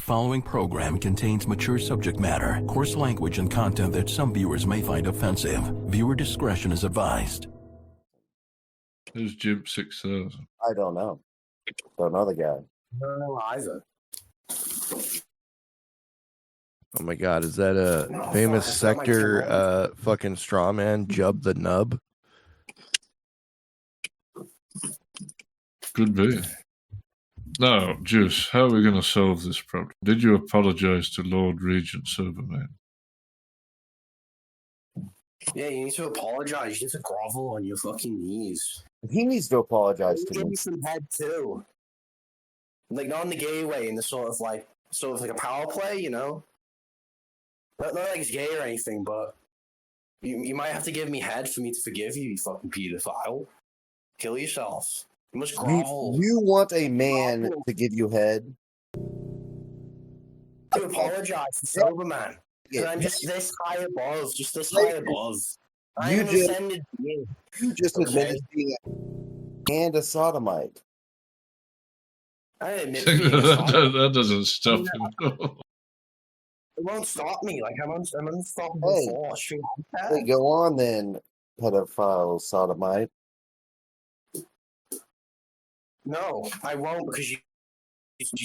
following program contains mature subject matter, coarse language, and content that some viewers may find offensive. Viewer discretion is advised. Who's Jim 6000? I don't know. Don't know the guy. I don't know either. Oh my god, is that a famous sector fucking straw man, Jub the Nub? Could be. Now, Juice, how are we going to solve this problem? Did you apologize to Lord Regent Soberman? Yeah, you need to apologize. You need to grovel on your fucking knees. He needs to apologize to Give me. me some head too. Like not in the gay way, in the sort of like a power play, you know? Not like it's gay or anything, but you might have to give me head for me to forgive you, you fucking pedophile. Kill yourself. You must grovel. You want a man to give you head? To apologize to Soberman. Yeah. I'm just this high above. Just this high above. You I'm an just- ascended being. You just admitted being and a sodomite. I admit to being a sodomite. that doesn't stop him. It won't stop me. Like I'm unstoppable Hey. force. Hey, go on then, pedophile sodomite. No, I won't because you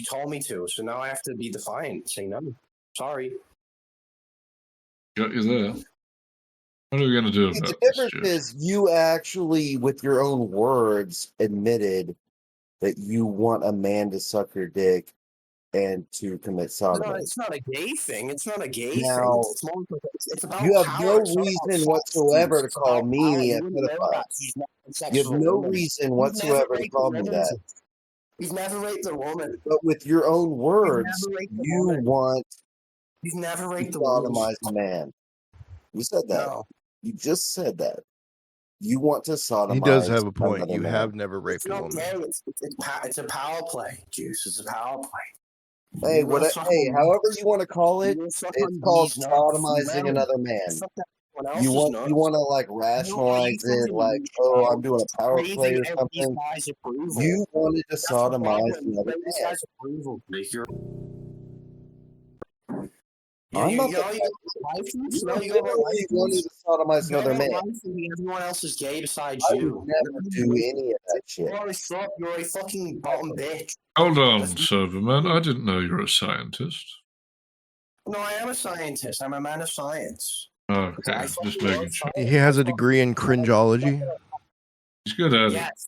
told me to. So now I have to be defiant. Say no. Sorry. Got you there. What are we going to do See, about the this, difference Juice? is you actually, with your own words, admitted that you want a man to suck your dick and to commit No, sodomy. it's not a gay thing. It's not a gay Now, thing. It's more. It's about You have power. no It's not about reason sex, whatsoever dude. to It's call about me power. a You know pedophile. that. She's not a You have sexual no woman. reason You've whatsoever never to raped call a me woman. that. You've never raped a woman. But with your own words, never raped a you woman. want You've never to raped a woman. sodomize a man. You said that. No. You just said that. You want to sodomize He does have a point. another You man. have never It's raped a not woman. gay. It's a power play, Juice. It's a power play. Hey, You will suck on- however you want to call it, you will suck it's on called these nuts. sodomizing You another man. suck that someone You else's want nuts. like rationalize it like, oh, I'm doing a power play or Craving every something. guy's approval. You wanted to That's the sodomize problem. another This man. guy's approval. Like you're. I'm not you the know, you type. got life. You You know, you got literally wanted to sodomize another man. Everyone else is gay besides I would you. never do any of that shit. You're a fucking bottom bitch. Hold on, Soberman. I didn't know you're a scientist. No, I am a scientist. I'm a man of science. Okay, I just fucking making love sure. science. He has a degree in cringeology. He's good at it. Yes.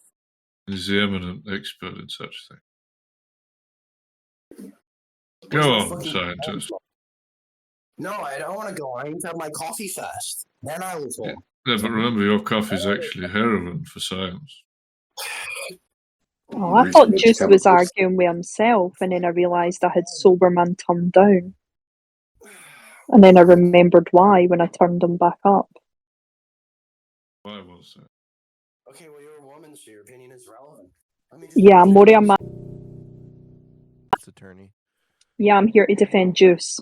He's the eminent expert in such things. What's Go my on, fucking- scientist. No, I don't want to go. I need to have my coffee first. Then I will talk. Yeah, but remember, your coffee's actually heroin for science. Oh, I thought Juice was arguing with himself, and then I realised I had Soberman turned down. And then I remembered why when I turned him back up. Why was that? Okay, well, you're a woman, so your opinion is relevant. Yeah, I'm more a man. Attorney. Yeah, I'm here to defend Juice.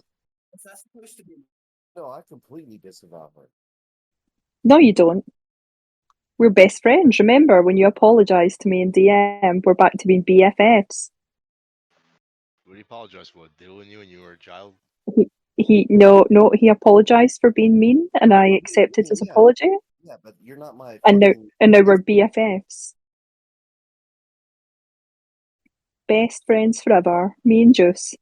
What's that supposed to be? No, I completely disavow her. No, you don't. We're best friends. Remember when you apologised to me in DM, we're back to being BFFs. What do you apologize for? Diddling you when you were a child? He apologised for being mean, and I accepted his Yeah. apology. Yeah, but you're not my. And fucking- now we're BFFs. Best friends forever. Me and Juice.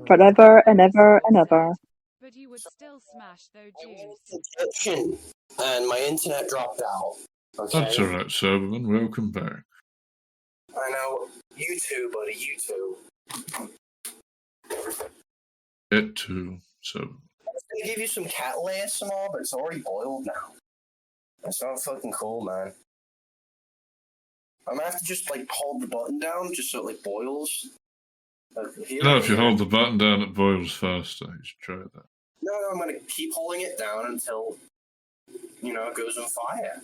Forever and ever and ever. But you would still smash though, Juice. Kitchen, and my internet dropped out. Okay. That's all right, Soberman. Welcome back. I know. You too, buddy. You too. Get to Soberman. I was gonna give you some cat ASMR, but it's already boiled now. That's not fucking cool, man. I'm gonna have to just like hold the button down just so it like boils. You know, if you hold the button down, it boils faster. You should try that. No, I'm gonna keep holding it down until it goes on fire.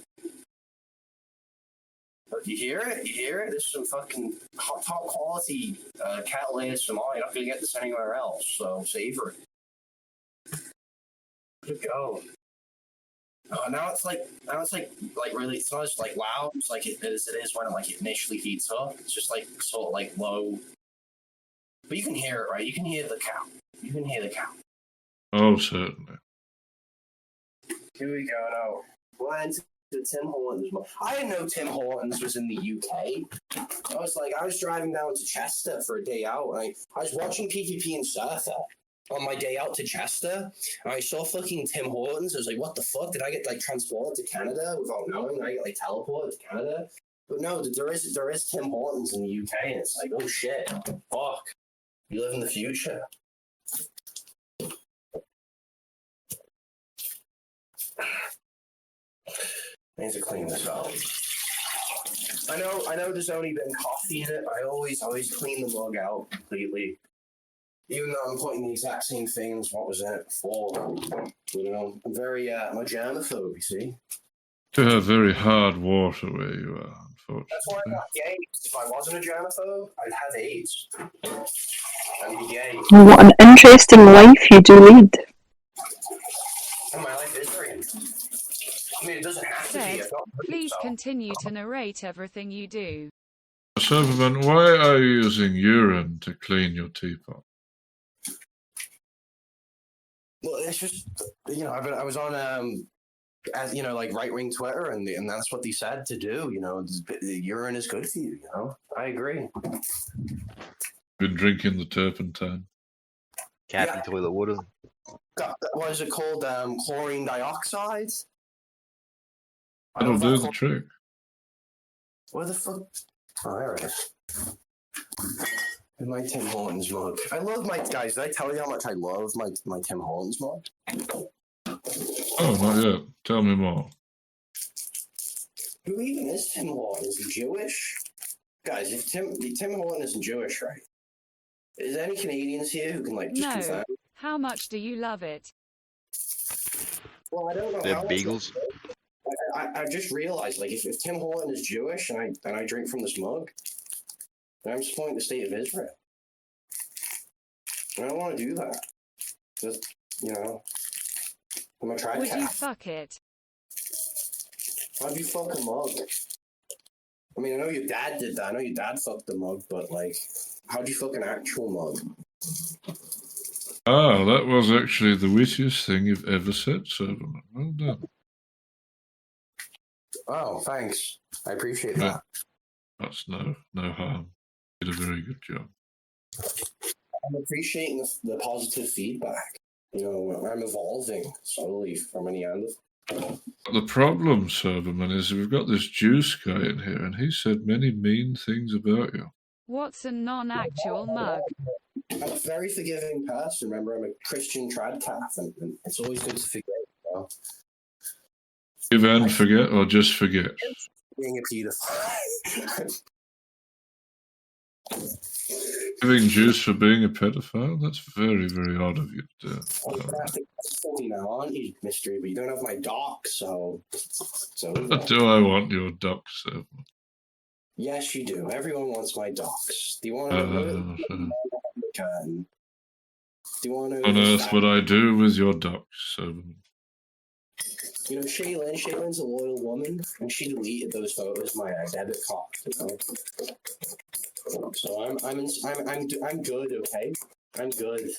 Look, you hear it? You hear it? This is some fucking top quality cat ASMR. You're not gonna get this anywhere else, so savor it. Let it go. Oh, now it's like really. It's not just like loud. It's like it is when it initially heats up. It's just like sort of like low. But you can hear it, right? You can hear the cow. You can hear the cow. Oh, certainly. Here we go. No. Well, to Tim Hortons. I didn't know Tim Hortons was in the UK. I was driving down to Chester for a day out. And I was watching PvP and Surfer on my day out to Chester, and I saw fucking Tim Hortons. I was like, what the fuck? Did I get like transported to Canada without knowing? Did I get like teleported to Canada? But no, there is Tim Hortons in the UK, and it's like, oh shit, fuck. You live in the future. I need to clean this up. I know there's only been coffee in it, but I always clean the mug out completely. Even though I'm putting the exact same things what was in it before. You know, I'm very I'm a germaphobe, you see. You have very hard water where you are, unfortunately. That's why I got AIDS. If I wasn't a germaphobe, I'd have AIDS. I'd be gay. What an interesting life you do lead. And my life is very interesting. I mean, it doesn't have to be. Said, please continue to narrate everything you do. Soberman, why are you using urine to clean your teapot? Well, it's just, you know, I was on, as you know, like right-wing Twitter, and that's what they said to do. You know, urine is good for you. You know, I agree. Been drinking the turpentine. Cappy toilet water. What is it called? Chlorine dioxide. That'll do the trick. Where the fuck? Oh, there it is. In my Tim Hortons mug. I love my guys. Did I tell you how much I love my Tim Hortons mug? Oh, not yet. Tell me more. Who even is Tim Hortons? Is he Jewish? Guys, if Tim Hortons isn't Jewish, right? Is there any Canadians here who can like just confirm? How much do you love it? Well, I don't know. They're how bagels. I just realized, like, if Tim Hortons is Jewish and I drink from this mug, then I'm supporting the state of Israel. I don't want to do that. Just, you know, I'm a tribe Would you cat. fuck it? How'd you fuck a mug? I mean, I know your dad did that. I know your dad fucked the mug, but, like, how'd you fuck an actual mug? Ah, that was actually the wittiest thing you've ever said, Soberman. Well done. Oh, thanks. I appreciate that. That's no harm. You did a very good job. I'm appreciating the positive feedback. You know, I'm evolving slowly from an end. The problem, Soberman, is we've got this juice guy in here, and he said many mean things about you. What's a non-actual mug? I'm a very forgiving person. Remember, I'm a Christian trad calf, and it's always good to forget. You know? Give and forget, or just forget? Being a pedophile. Giving juice for being a pedophile? That's very, very odd of you to do. You know, aren't you, mystery? But you don't have my doc, so. Do I want your doc, Soberman? Yes, you do. Everyone wants my docs. Do you want to? Do you want to? On earth would I do with your docs, Soberman? You know, Shaylin's a loyal woman, and she deleted those photos of my debit card. You know? So I'm good. Okay, I'm good.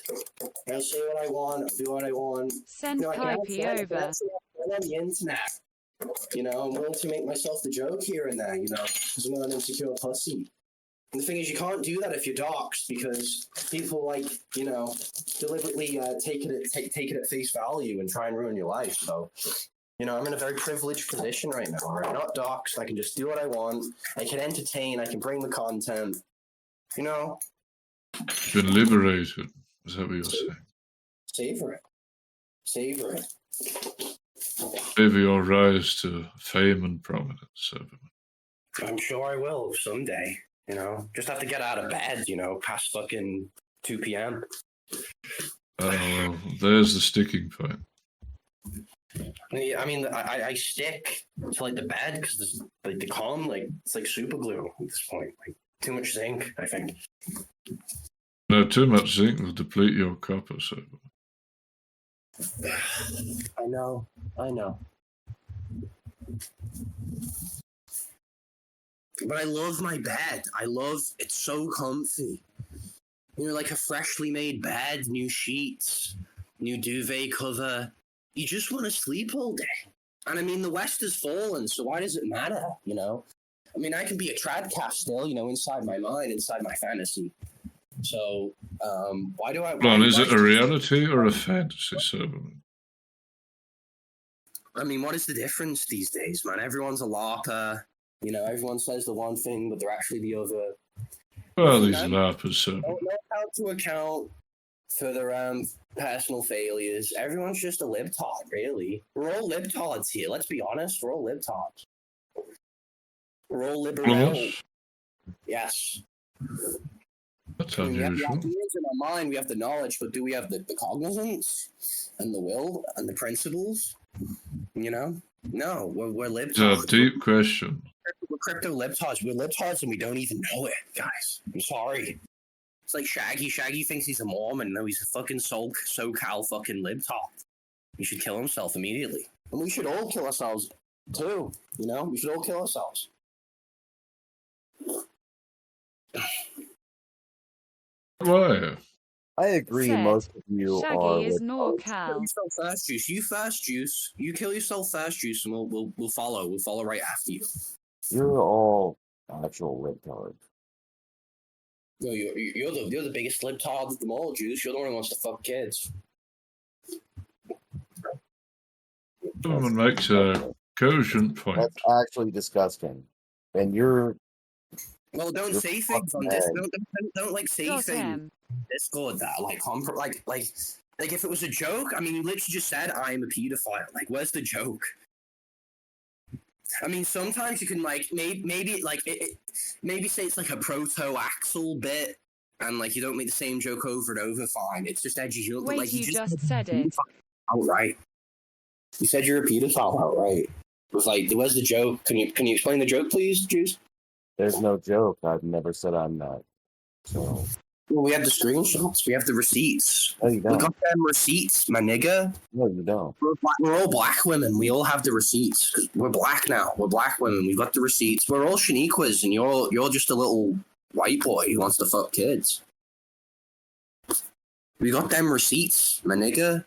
I'll say what I want. I'll do what I want. Send Pipey over. On the internet. You know, I'm willing to make myself the joke here and there. You know, because I'm not an insecure pussy. And the thing is, you can't do that if you're doxxed, because people like, you know, deliberately take it at face value and try and ruin your life. So. You know, I'm in a very privileged position right now. Right? I'm not doxxed. I can just do what I want. I can entertain. I can bring the content. You know? Been liberated. Is that what you're saying? Savor it. Savor it. Savor your rise to fame and prominence, Soberman. I'm sure I will someday. You know? Just have to get out of bed, you know, past fucking 2 p.m. Oh, well, there's the sticking point. I mean, I stick to like the bed because like the column, like it's like super glue at this point. Like too much zinc, I think. No, too much zinc will deplete your copper, so. I know. But I love my bed. It's so comfy. You know, like a freshly made bed, new sheets, new duvet cover. You just want to sleep all day. And I mean, the West has fallen, so why does it matter, you know? I mean, I can be a tradcast still, you know, inside my mind, inside my fantasy. So, why do I... Hold on, is why it a reality or a fantasy, Soberman? I mean, what is the difference these days, man? Everyone's a LARPer. You know, everyone says the one thing, but they're actually the other. Well, You these know, LARPers, Soberman. don't know how to account for their personal failures. Everyone's just a libtard, really. We're all libtards here. Let's be honest. We're all libtards. We're all liberal. Yes. That's I mean, we have the unusual. ideas in our mind, we have the knowledge, but do we have the cognizance and the will and the principles? You know? No, we're It's a libtards. deep question. We're crypto libtards. We're libtards and we don't even know it, guys. I'm sorry. It's like Shaggy. Shaggy thinks he's a Mormon. No, he's a fucking SoCal fucking libtard. He should kill himself immediately. And we should all kill ourselves, too. You know? We should all kill ourselves. Why? I agree. Said, Most of you Shaggy are. is with- Kill NorCal. yourself first, Juice. You first, Juice. You kill yourself first, Juice, and we'll follow. We'll follow right after you. You're all actual libtards. No, you're the biggest libtard of them all, Juice. You're the one who wants to fuck kids. Someone makes a cogent point. That's actually disgusting. And you're Well, don't You're say things on fucking this. egg. Don't like say Got things. him. Discord that like if it was a joke. I mean, you literally just said I'm a pedophile. Like, where's the joke? I mean, sometimes you can like maybe like maybe say it's like a proto-axle bit, and like you don't make the same joke over and over. Fine, it's just edgy humor. Wait, But, like, you just said it. outright. You said you're a pedophile outright. It was like, where's the joke? Can you explain the joke, please, Juice? there's no joke. I've never said I'm not. So Well, we have the screenshots. We have the receipts. no, you We don't. got them receipts, my nigga. No, you don't. We're all black women. We all have the receipts. 'Cause we're black now. We're black women. We've got the receipts. We're all Shaniquas, and you're just a little white boy who wants to fuck kids. We got them receipts, my nigga.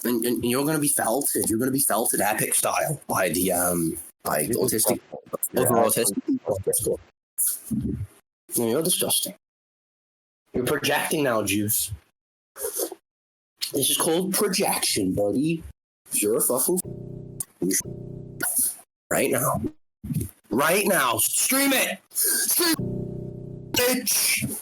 And you're gonna be felted. You're gonna be felted epic style by the by You're autistic disgusting. You're over actually autistic. disgusting. No, you're disgusting. You're projecting now, Juice. This is called projection, buddy. You're a fucking right now. Right now. Stream it! Stream it, bitch!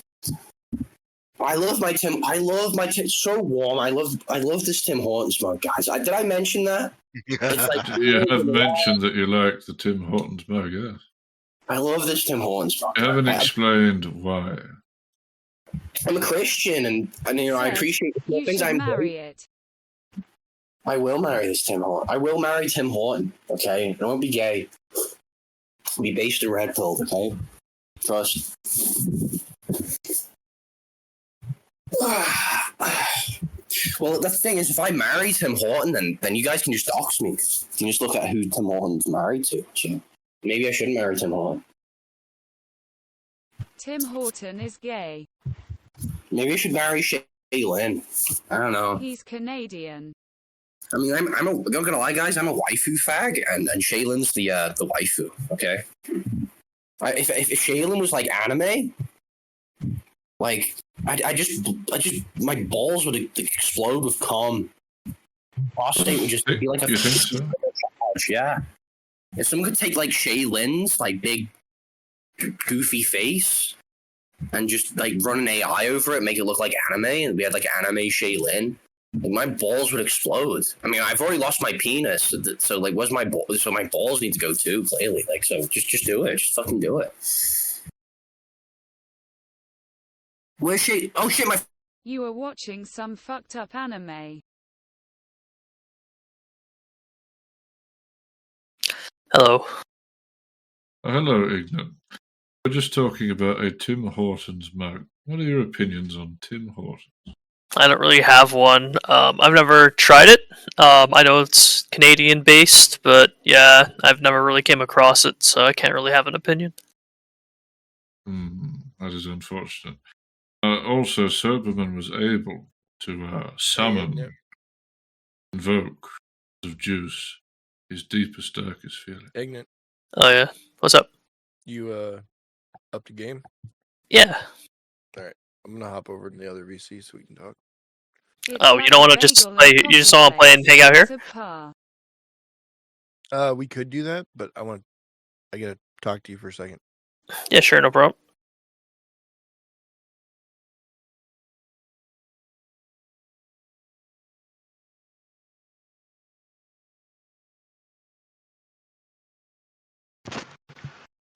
I love my Tim. It's so warm. I love this Tim Hortons mug, guys. Did I mention that? It's like You have mentioned that you like the Tim Hortons mug, yes. I love this Tim Hortons mug. You haven't I- explained why. I'm a Christian, and you know I Said, appreciate the You things should I'm. marry it. I will marry this Tim Horton. I will marry Tim Horton. Okay, I won't be gay. I'll be based in red pilled. Okay, trust. Well, the thing is, if I marry Tim Horton, then you guys can just dox me. You can just look at who Tim Horton's married to. So maybe I shouldn't marry Tim Horton. Tim Horton is gay. Maybe I should marry Shaylin. I don't know. He's Canadian. I mean, I'm not gonna lie, guys. I'm a waifu fag, and Shaylin's the waifu. Okay. If Shaylin was like anime, like I just my balls would explode with cum. Prostate would just be like a You think so? yeah. If someone could take like Shaylin's like big goofy face and just like run an AI over it, make it look like anime, and we had like anime Shaylin. Like, my balls would explode. I mean, I've already lost my penis, so like, where's my balls? So my balls need to go too. Clearly, like, so just do it. Just fucking do it. Where's she? Oh shit! My You are watching some fucked up anime. Hello. Oh, hello, Ignat. We're just talking about a Tim Hortons mug. What are your opinions on Tim Hortons? I don't really have one. I've never tried it. I know it's Canadian based, but yeah, I've never really came across it, so I can't really have an opinion. That is unfortunate. Also, Soberman was able to summon, invoke of Juice, his deepest, darkest feeling. Ignorant. Oh yeah. What's up? You up to game? Yeah. I'm gonna hop over to the other VC so we can talk. Oh, you don't want to just play? You just want to play and hang out here? We could do that, but I gotta talk to you for a second. Yeah, sure, no problem.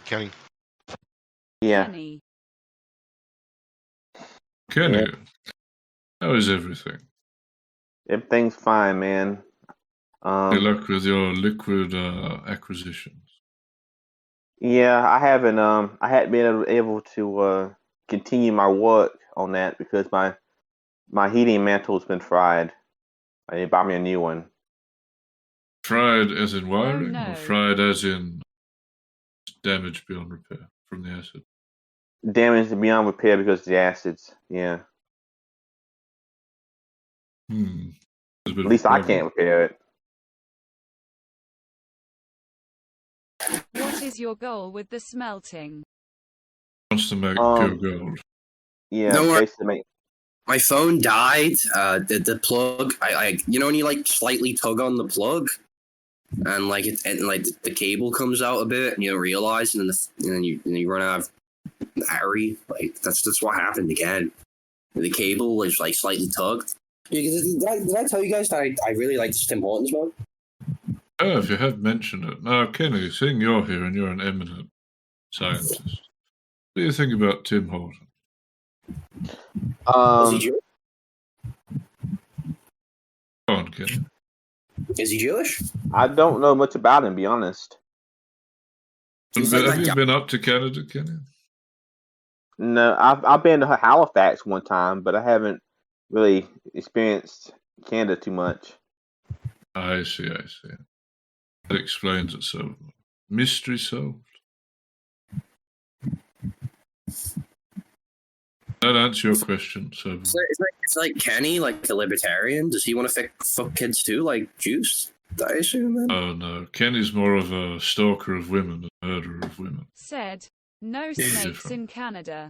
Kenny. Yeah. Kenny, how is everything? Everything's fine, man. Good luck with your liquid acquisitions. Yeah, I hadn't been able to continue my work on that because my heating mantle has been fried. I need to buy me a new one. Fried as in wiring, no. or fried as in damage beyond repair from the acid? Damaged beyond repair because of the acids. Yeah. At least I can't repair it. What is your goal with the smelting? Wants to make pure gold. Yeah, No, basically. My phone died. The plug. I you know when you like slightly tug on the plug, and like the cable comes out a bit, and you don't realize, and then you run out of battery. Like that's what happened again. The cable was like slightly tugged. Did I tell you guys that I really like this Tim Hortons mug? Oh, if you have mentioned it. Now, Kenny, seeing you're here and you're an eminent scientist, what do you think about Tim Horton? Is he Jewish? Go on, Kenny. Is he Jewish? I don't know much about him, to be honest. Have you been up to Canada, Kenny? No, I've been to Halifax one time, but I haven't really experienced Canada too much. I see. That explains it so. Mystery solved. That answer your question, so. It's like Kenny, like the libertarian. Does he want to fuck kids too, like Juice? I assume. Then? Oh no, Kenny's more of a stalker of women, a murderer of women. Said, no snakes in Canada.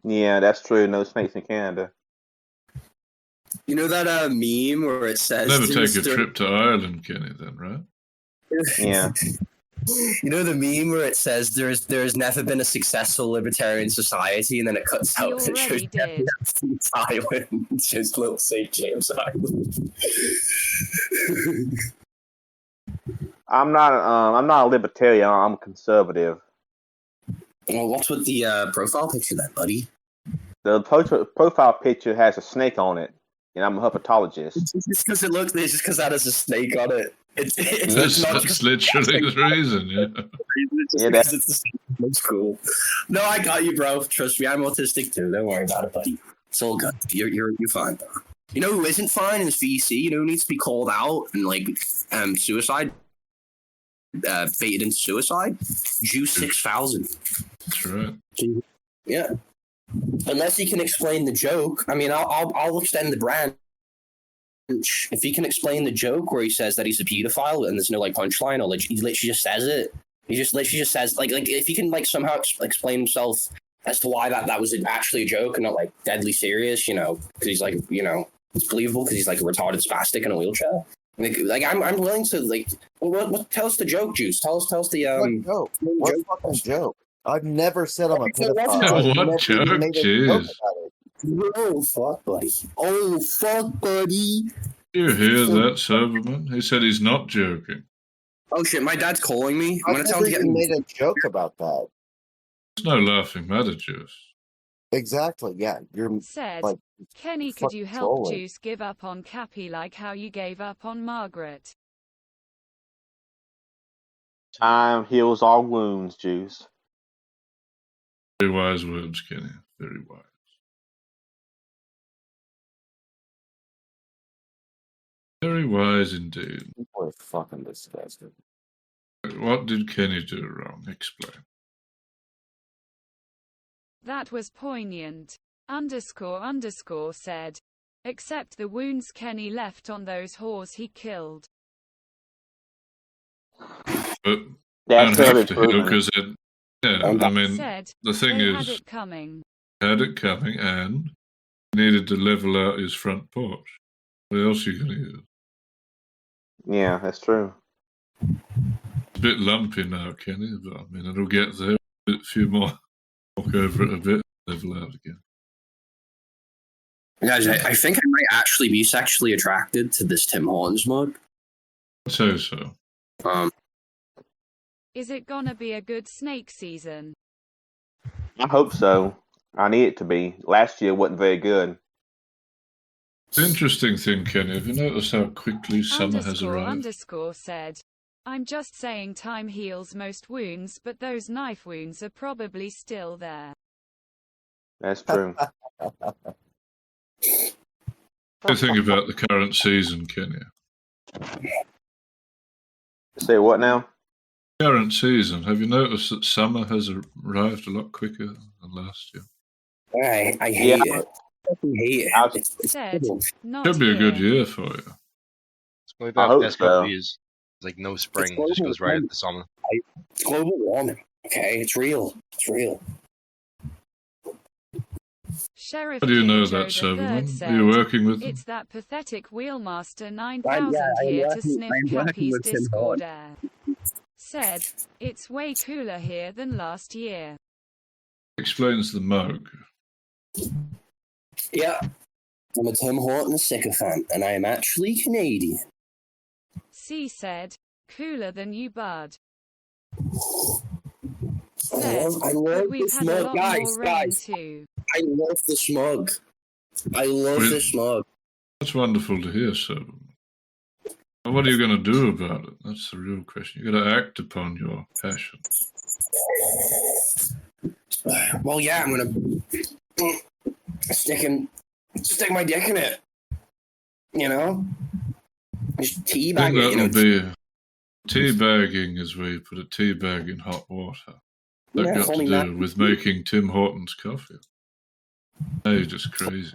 Yeah, that's true. No snakes in Canada. You know that meme where it says... Never take a trip to Ireland, Kenny, then, right? Yeah. You know the meme where it says there's never been a successful libertarian society, and then it cuts out and it shows Island. It shows little St. James Island. I'm not a libertarian. I'm a conservative. Well, what's with the profile picture then, buddy? The profile picture has a snake on it, and I'm a herpetologist. It's just because that has a snake on it. That's literally the reason, yeah. It looks cool. No, I got you, bro. Trust me, I'm autistic too. Don't worry about it, buddy. It's all good. You're fine, bro. You know who isn't fine is VC. You know who needs to be called out and like suicide, fated into suicide. Juice 6000. That's right. Yeah. Unless he can explain the joke. I mean, I'll extend the branch. If he can explain the joke where he says that he's a pedophile and there's no like punchline, or like he literally just says it. He just literally just says like if he can like somehow explain himself as to why that was actually a joke and not like deadly serious, you know, because he's like, you know, it's believable because he's like a retarded spastic in a wheelchair. Like I'm willing to like what tell us the joke, Juice. Tell us the joke. What fucking joke? I've never said I'm a pedophile. What joke? Jeez. Oh fuck, buddy! Oh fuck, buddy! You hear that, Soberman? He said he's not joking. Oh shit! My dad's calling me. I'm gonna tell him to get made a joke about that. There's no laughing matter, Juice. Exactly. Yeah, you're said. Like, Kenny, could you help Juice give up on Cappy like how you gave up on Margaret? Time heals all wounds, Juice. Very wise words, Kenny. Very wise. Very wise indeed. People are fucking disgusting. What did Kenny do wrong? Explain. That was poignant. __ said. Except the wounds Kenny left on those whores he killed. But That's don't have very to heal proven. because I mean, Said, the thing they is, had it coming. had it coming and needed to level out his front porch. What else are you going to use? Yeah, that's true. It's a bit lumpy now, Kenny, but I mean, it'll get there. A few more, walk over it a bit, level out again. Guys, I think I might actually be sexually attracted to this Tim Hortons mug. I'd say so. Is it gonna be a good snake season? I hope so. I need it to be. Last year wasn't very good. The interesting thing, Kenny, have you noticed how quickly summer has arrived? _ said. I'm just saying time heals most wounds, but those knife wounds are probably still there. That's true. What do you think about the current season, Kenny? Say what now? Current season. Have you noticed that summer has arrived a lot quicker than last year? I hate it. I hate it. Said, not Should be a good here. year for you. It's going I back hope the past couple so. of years. It's like no spring, it just goes right into summer. It's global warming. Okay, it's real. It's real. Sheriff How do you King know Joe that, III Soberman? said, Are you working with them? It's that pathetic Wheelmaster I 9000 am here to working- sniff I am working Cappy's with Tim Discord air. Said, it's way cooler here than last year. Explains the mug. Yeah. I'm a Tim Hortons sycophant, and I am actually Canadian. C said, cooler than you, bud. I Said, love but we've this had a mug. lot Guys, more rain guys. too. I love this mug. I love Really? this mug. That's wonderful to hear, Soberman. Well, what are you going to do about it? That's the real question. You got to act upon your passion. Well, yeah, I'm gonna stick my dick in it. You know, just I think teabag it. that You know, will be teabagging is where you put a tea bag in hot water. That Yeah, got to holding do that- with making Tim Hortons coffee. Now you're just crazy.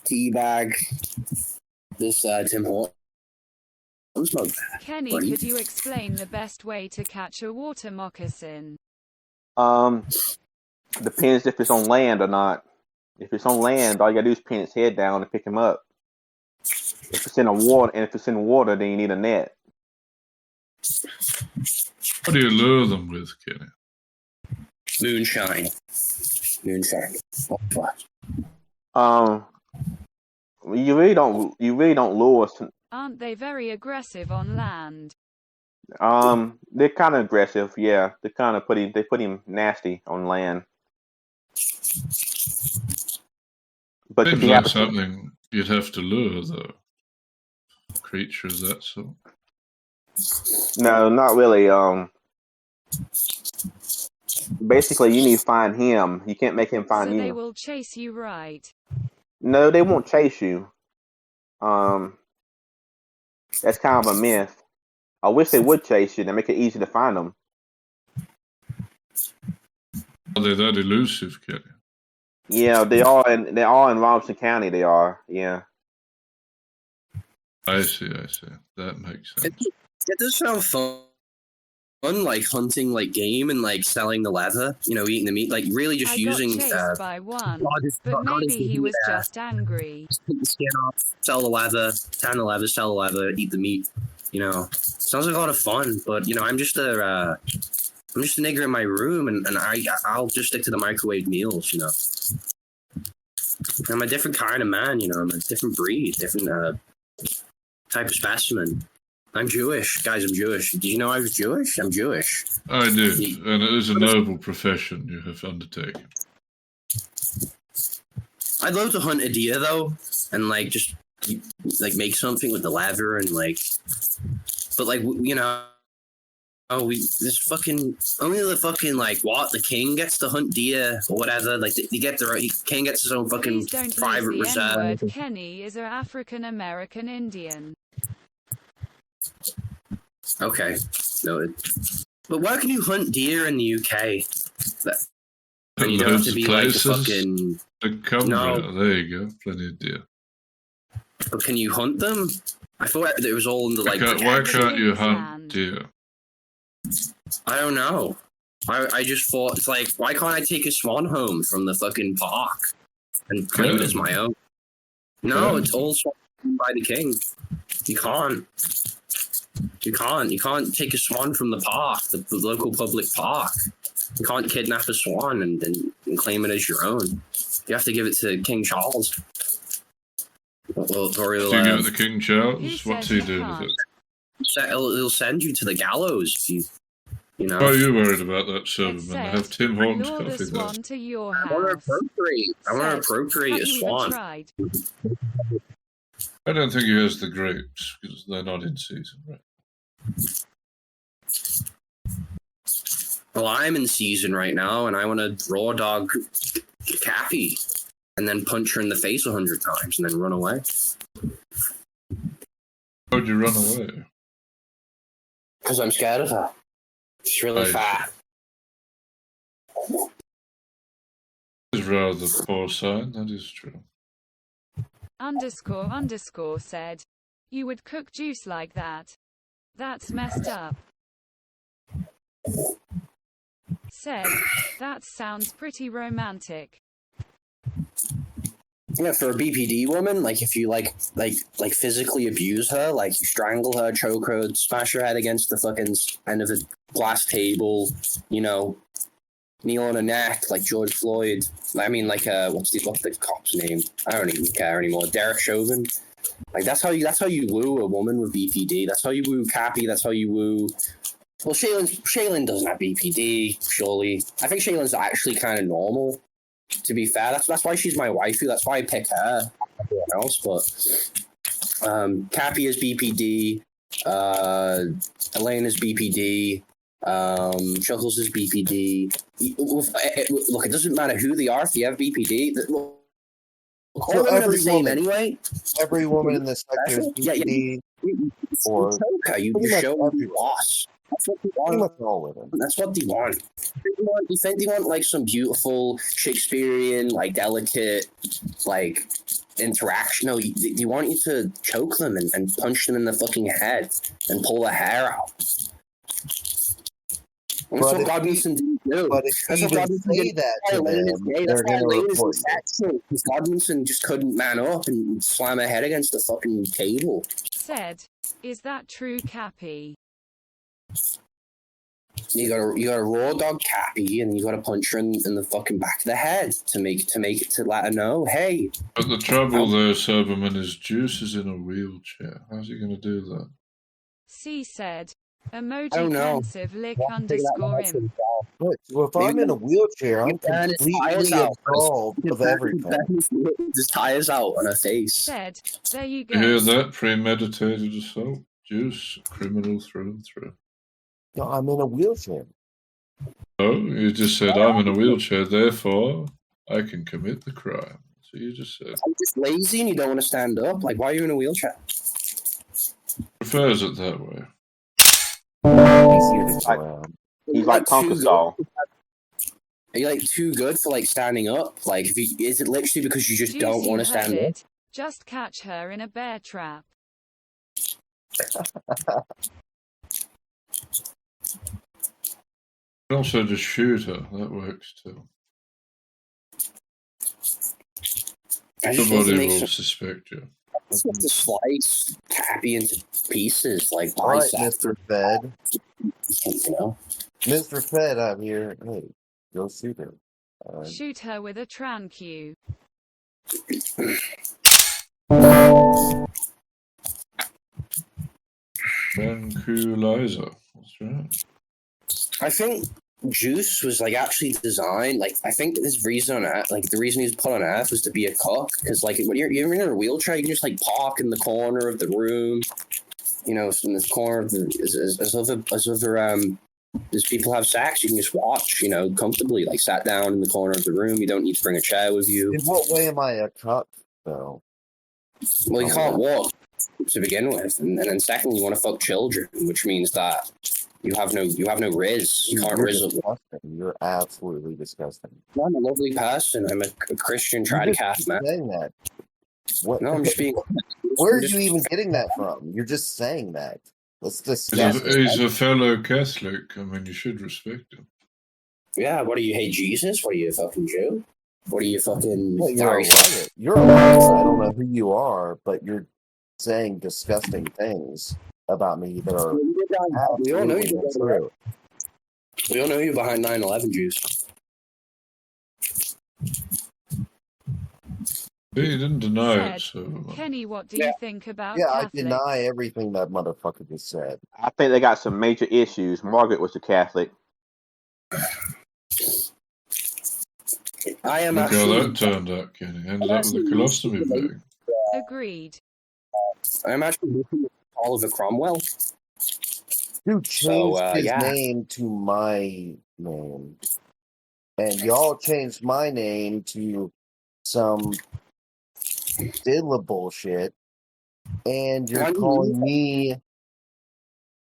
teabag this Tim Hortons mug. Kenny, Buddy. could you explain the best way to catch a water moccasin? Depends if it's on land or not. If it's on land, all you gotta do is pin its head down and pick him up. If it's in water, then you need a net. What do you lure them with, Kenny? Moonshine. You really don't lure. Aren't they very aggressive on land? They're kind of aggressive. Yeah, they put him nasty on land. But if Seems you like have something you'd have to lure, though. Creatures that sort. No, not really. Basically, you need to find him. You can't make him find So you. they will chase you, right? No, they won't chase you. That's kind of a myth. I wish they would chase you. They make it easy to find them. Are they that elusive, Kenny? Yeah, they are in Robinson County. They are. Yeah. I see. That makes sense. It does sound fun, like hunting like game and like selling the leather. You know, eating the meat. Like really just I using. got chased by one, God, but God, maybe he was just angry. Just take the skin off, sell the leather, tan the leather, sell the leather, eat the meat. You know, sounds like a lot of fun. But you know, I'm just a nigger in my room, and I'll just stick to the microwave meals. You know, I'm a different kind of man. You know, I'm a different breed, different type of specimen. I'm Jewish, guys. I'm Jewish. Did you know I was Jewish? I'm Jewish. I did, and it is a noble profession you have undertaken. I'd love to hunt a deer though, and like just like make something with the leather and like, but like you know, this fucking only the fucking like what the king gets to hunt deer or whatever. Like the king gets his own fucking Please don't private use the reserve. N-word. Kenny is an African American Indian. Okay, noted. But where can you hunt deer in the UK? And you don't have Loads to of be like the places. fucking. A Cumbria. No. There you go. Plenty of deer. But can you hunt them? I thought it was all under like. Why can't you King's hunt Land. deer? I don't know. I just thought it's like, why can't I take a swan home from the fucking park and claim it as my own? No, it's all swan by the king. You can't. You can't take a swan from the park, the local public park. You can't kidnap a swan and claim it as your own. You have to give it to King Charles. Or Do you give it to King Charles? What's he do with it? He'll send you to the gallows if you know. Why are you worried about that, It Soberman? They said, have Tim Hortons lure the coffee there. swan to your I want to house. appropriate. I want to Said, appropriate a "Have you even swan. tried?" I don't think he has the grapes because they're not in season, right? Well, I'm in season right now, and I want to raw dog Cappy, and then punch her in the face 100 times, and then run away. How'd you run away? Because I'm scared of her. She's really fat. Is rather poor sign, that is true. __ said, "You would cook juice like that? That's messed up." Said, "That sounds pretty romantic." Yeah, for a BPD woman, like if you like physically abuse her, like you strangle her, choke her, smash her head against the fucking end of a glass table, you know, kneel on her neck like George Floyd. I mean, like what's the cop's name? I don't even care anymore. Derek Chauvin. Like that's how you woo a woman with BPD. That's how you woo Cappy. That's how you woo. Well, Shaylin doesn't have BPD, surely. I think Shaylin's actually kind of normal. To be fair, that's why she's my waifu. That's why I pick her. Everyone else, but Cappy is BPD. Elaine is BPD. Chuckles is BPD. Look, it doesn't matter who they are if they have BPD. So every same woman, anyway. every woman in this sector is BPD, or you pretty much show everyone. loss. That's what they Pretty want. much all women. That's what they want. You think they want like some beautiful Shakespearean, like delicate, like interaction? No, they want you to choke them and punch them in the fucking head and pull their hair out. That's what Godwinson didn't do. But if you even say that to them, they're going to report you. Because Godwinson just couldn't man up and slam her head against the fucking table. Said, "Is that true, Cappy?" You gotta raw dog Cappy, and you gotta punch her in the fucking back of the head to let her know, hey. But the trouble there, Soberman, is Juice is in a wheelchair. How's he going to do that? C said, don't "Emoji know. pensive lick _ him." Look, well, if I'm in a wheelchair, I'm completely absolved of everything. His tires out on her face. Said, "There you You go." hear that? Premeditated assault. Juice, criminal through and through. No, I'm in a wheelchair. Oh, you just said, I'm in a wheelchair, therefore I can commit the crime. So you just said. I'm just lazy and you don't want to stand up. Like, why are you in a wheelchair? Prefers it that way. Easier to go around. He's like Tonka Saw. Are you like too good for like standing up? Like, is it literally because you just don't Juicy want to heard stand up? it. Just catch her in a bear trap. You can also just shoot her. That works too. Somebody will suspect you. I just have to slice Cappy into pieces, like All right, biceps. Mr. Fed. You know? Mr. Fed, I'm here. Hey, go shoot her. Shoot her with a tranq. Tranquilizer. That's right. I think Juice was like actually designed. Like, I think his reason on Earth, like the reason he was put on Earth was to be a cook. Because like when you're in a wheelchair, you can just like park in the corner of the room. You know, in this corner of the, as people have sex, you can just watch. You know, comfortably, like sat down in the corner of the room. You don't need to bring a chair with you. In what way am I a cuck, though? Well, you can't walk to begin with, and then secondly, you want to fuck children, which means that You have no riz. You can't You're riz up. disgusting. You're absolutely disgusting. I'm a lovely person. I'm a Christian You're just trad-calf man. saying that. What? No, I'm just being. Where are I'm just- you even getting that from? You're just saying that. Let's He's discuss it. he's a fellow Catholic. I mean, you should respect him. Yeah, what do you hate Jesus? What are you, a fucking Jew? What are you, fucking? Well, you're a liar. You're a liar. I don't know who you are, but you're saying disgusting things about me that are We all know absolutely you. untrue. We all know you behind 9/11 Jews. He didn't deny it, Said, so Kenny, what do you think about Yeah, I Catholics? deny everything that motherfucker just said. I think they got some major issues. Margaret was a Catholic. I am look how actually. that turned out, Kenny. Ended up with a colostomy bag. Agreed. I'm actually Oliver Cromwell. Dude changed his yeah. name to my name. And y'all changed my name to some diddler bullshit. And you're calling me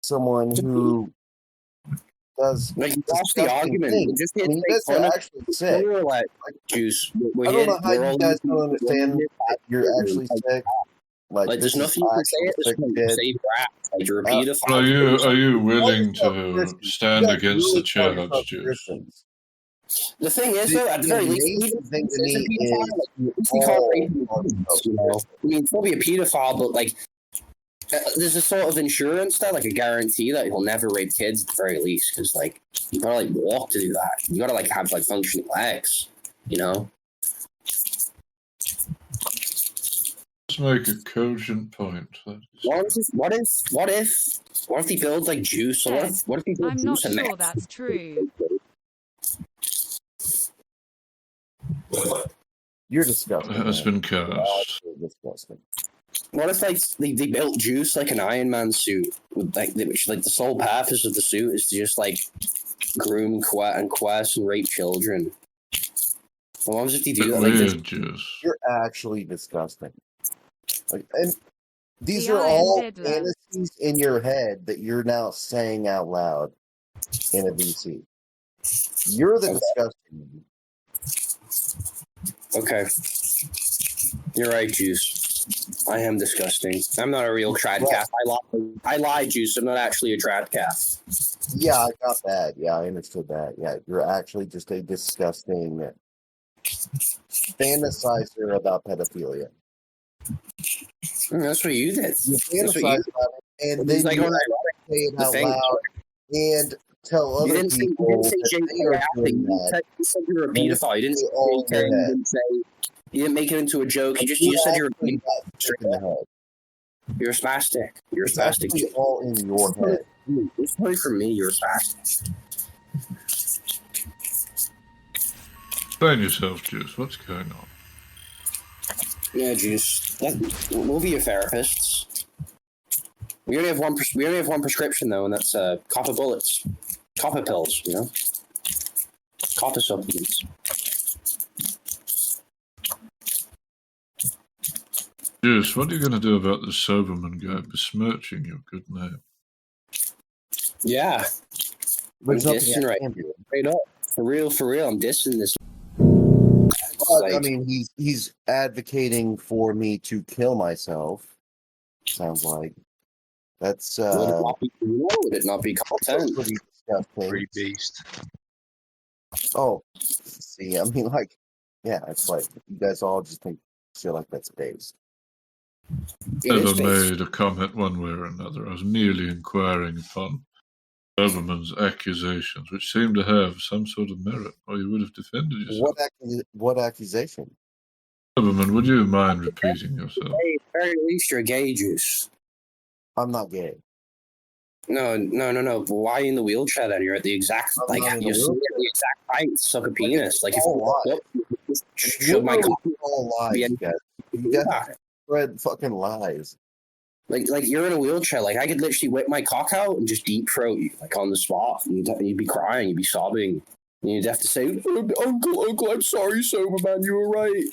someone who does Like, that's the disgusting argument. things. Just I mean, you guys are actually sick. We're like Jews. I don't know how you guys don't understand that you're actually sick. Like, there's this is nothing you can say actual it. sick There's shit. say rap. Like, you're a pedophile. Are you willing to Christians. stand You guys against really the call charge, yourself Jews? Christians. The thing is, though, at the very least, even amazing thing if to me it's a pedophile, is like, you he can't all rape call kids, yourself you know? Christians. I mean, he's probably a pedophile, but like, there's a sort of insurance there, like a guarantee that he'll never rape kids at the very least, because like you gotta like walk to do that. You gotta like have like functioning legs, you know. Let's make a cogent point. What if he builds like juice? Or what if he builds I'm not juice and sure meth? that's true. You're disgusting. It has man. been cast. You're disgusting. What if like they built juice like an Iron Man suit with which like the sole purpose of the suit is to just like groom and coerce and rape children? Well, what if they do that? Like this? Weird Jews. You're actually disgusting. Like, and these The are Iron all Diddler. fantasies in your head that you're now saying out loud in a VC. You're the disgusting. Okay, you're right, Juice. I am disgusting. I'm not a real trad calf. I lied, Juice. I'm not actually a trad calf. Yeah, I got that. Yeah, I understood that. Yeah, you're actually just a disgusting fantasizer about pedophilia. That's what you did. You That's what fantasize you about it, and It's then like you on say it the out thing. loud and tell You other didn't say, you people didn't say that Jake they are acting. doing that. You said you were a And it's pedophile. You didn't say all in JK. your head. You didn't make it into a joke. You just You're said you were actually that sick in the head. you're a spastic. You're a It's spastic. actually all in your head. It's probably for me. You're a spastic. Explain yourself, Jews. What's going on? Yeah, Juice. We'll be your therapists. We only have one. We only have one prescription though, and that's copper bullets, copper pills. You know, copper supplements. Jews, what are you going to do about the Soberman guy besmirching your good name? Yeah, There's I'm nothing dissing I right can do. straight up. For real. I'm dissing this. But, I mean, he's advocating for me to kill myself. Sounds like that's would it not be content? pretty disgusting. Free beast. Oh, see, I mean, like, yeah, it's like you guys all just feel like that's based. Never made a comment one way or another. I was merely inquiring upon Soberman's accusations, which seem to have some sort of merit, or you would have defended yourself. What accusation? Soberman, would you mind repeating yourself? Hey, at the very least, you're gay, Juice. I'm not gay. No. But why are you in the wheelchair then? You're at the exact I'm not in the you're wheelchair. at the exact height to suck a penis. Like if all you lies. shove my cock. All lies, you guys. You guys spread fucking lies. Like you're in a wheelchair. Like I could literally whip my cock out and just deep throat you, like on the spot. And you'd be crying, you'd be sobbing. And you'd have to say, Uncle, I'm sorry, Soberman, you were right.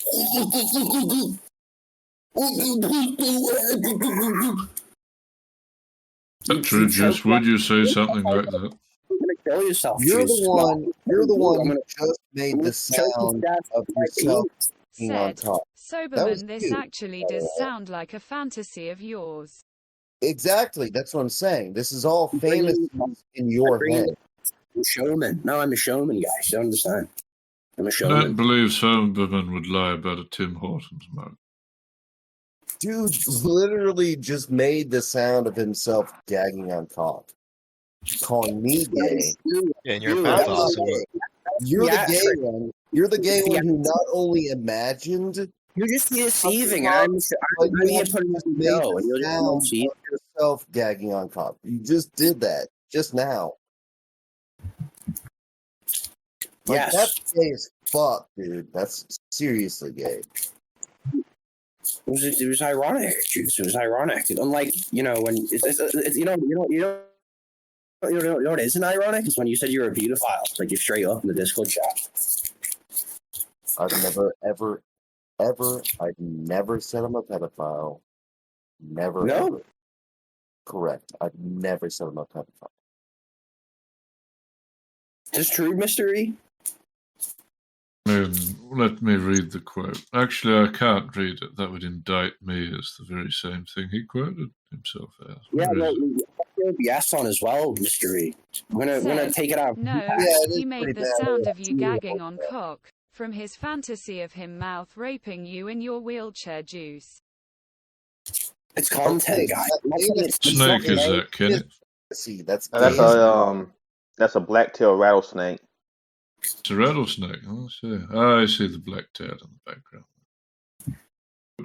True, Juice. Would you say something like that? You're gonna kill yourself. You're Juice. the one. You're the one I'm who gonna- just made I'm the gonna choke you sound to death of with my yourself penis. being on Said, top. That was Soberman, this you. actually does sound like a fantasy of yours. Exactly. That's what I'm saying. This is all famous in I'm your bringing head. it. I'm a showman. No, I'm a showman, guys. You don't understand. I'm a I showman. don't believe Soberman would lie about a Tim Hortons mug. Dude literally just made the sound of himself gagging on cock. Calling me gay. Yeah, and you're a You, By the pedophile. So way, you're the Yeah, gay trick. one. You're the gay one who not only imagined, You're just deceiving. but I'm you here actually putting just on made the show, and the you're just sound see. of yourself gagging on cock. You just did that just now. Like, Yes. that's gay as fuck, dude. That's seriously gay. It was ironic, Juice. It was ironic. Unlike, when it's you know what isn't ironic is when you said you were a pedophile, like you're straight up in the Discord chat. I've never, I've never said I'm a pedophile. Never, No? ever. Correct. I've never said I'm a pedophile. Is true, mystery? Let me read the quote. Actually, I can't read it. That would indict me as the very same thing he quoted himself as. Yeah, Where well, is it? yes on as well, mystery. We're gonna Said, take it out. No, Yeah, it is he made pretty the bad. sound of you gagging on cock from his fantasy of him mouth raping you in your wheelchair, Juice. It's content, Okay, guys. Snake is that, Kenny? See, that's That's gay. a black-tailed rattlesnake. It's a rattlesnake. I see the black tat in the background.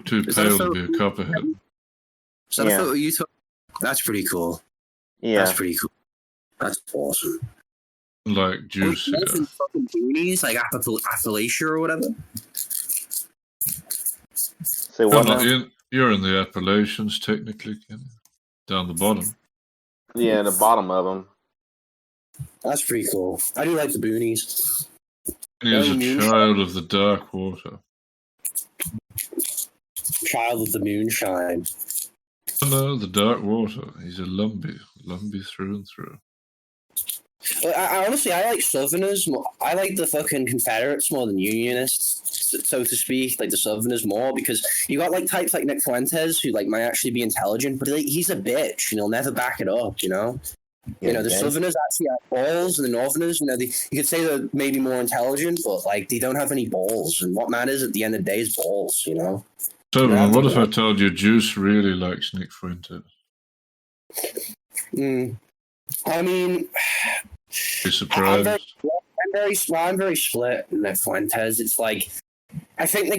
Too Is that a pale to photo? be a copperhead. Is that Yeah. a photo you took? That's pretty cool. Yeah. That's pretty cool. That's awesome. Like Juice here. Fucking boonies, like Appalachia or whatever. Say what now? You're in the Appalachians, technically, Kenny. Down the bottom. Yeah, the bottom of them. That's pretty cool. I do like the boonies. He is a child of the dark water. Child of the moonshine. Oh, no, the dark water. He's a Lumbee through and through. I honestly, I like Southerners more. I like the fucking Confederates more than Unionists, so to speak. Like the Southerners more because you got like types like Nick Fuentes who like might actually be intelligent, but he's a bitch and he'll never back it up. The Southerners actually have balls, and the Northerners, you could say they're maybe more intelligent, but like they don't have any balls. And what matters at the end of the day is balls. So, what if I told you Juice really likes Nick Fuentes? I mean, Be surprised. I'm very split in Nick Fuentes. It's like I'm pretty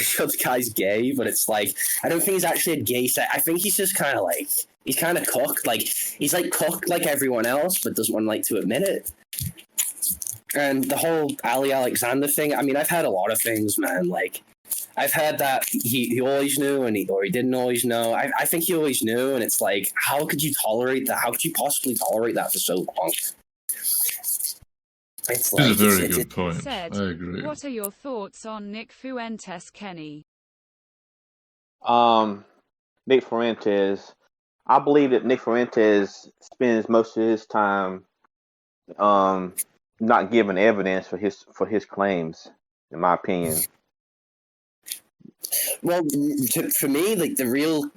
sure the guy's gay, but it's like I don't think he's actually a gay set. I think he's just kind of like he's kind of cooked. Like he's like cooked like everyone else, but doesn't want to admit it. And the whole Ali Alexander thing. I mean, I've heard a lot of things, man. Like I've heard that he always knew, or he didn't always know. I think he always knew, and it's like, how could you tolerate that? How could you possibly tolerate that for so long? It's a very good point. Said, I agree. What are your thoughts on Nick Fuentes, Kenny? Nick Fuentes. I believe that Nick Fuentes spends most of his time not giving evidence for his claims, in my opinion. Well, for me, like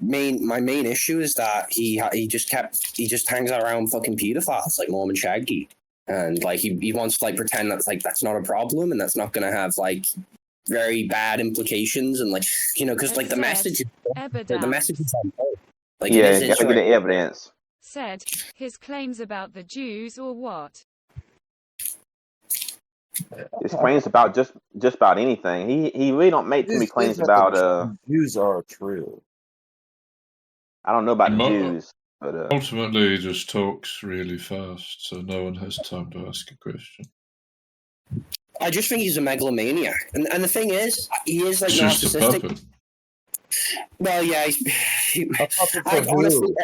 my main issue is that he just hangs around fucking pedophiles like Mormon Shaggy, and like he wants to like pretend that's not a problem and that's not gonna have like very bad implications and like because like the message is on both. Like yeah, you gotta get the evidence. Said his claims about the Jews or what? His claims about just about anything. He really don't make too many claims about Jews are true. I don't know about the Jews, but ultimately he just talks really fast, so no one has time to ask a question. I just think he's a megalomaniac, and the thing is, he is like It's just a narcissistic. puppet. Well, yeah, honestly,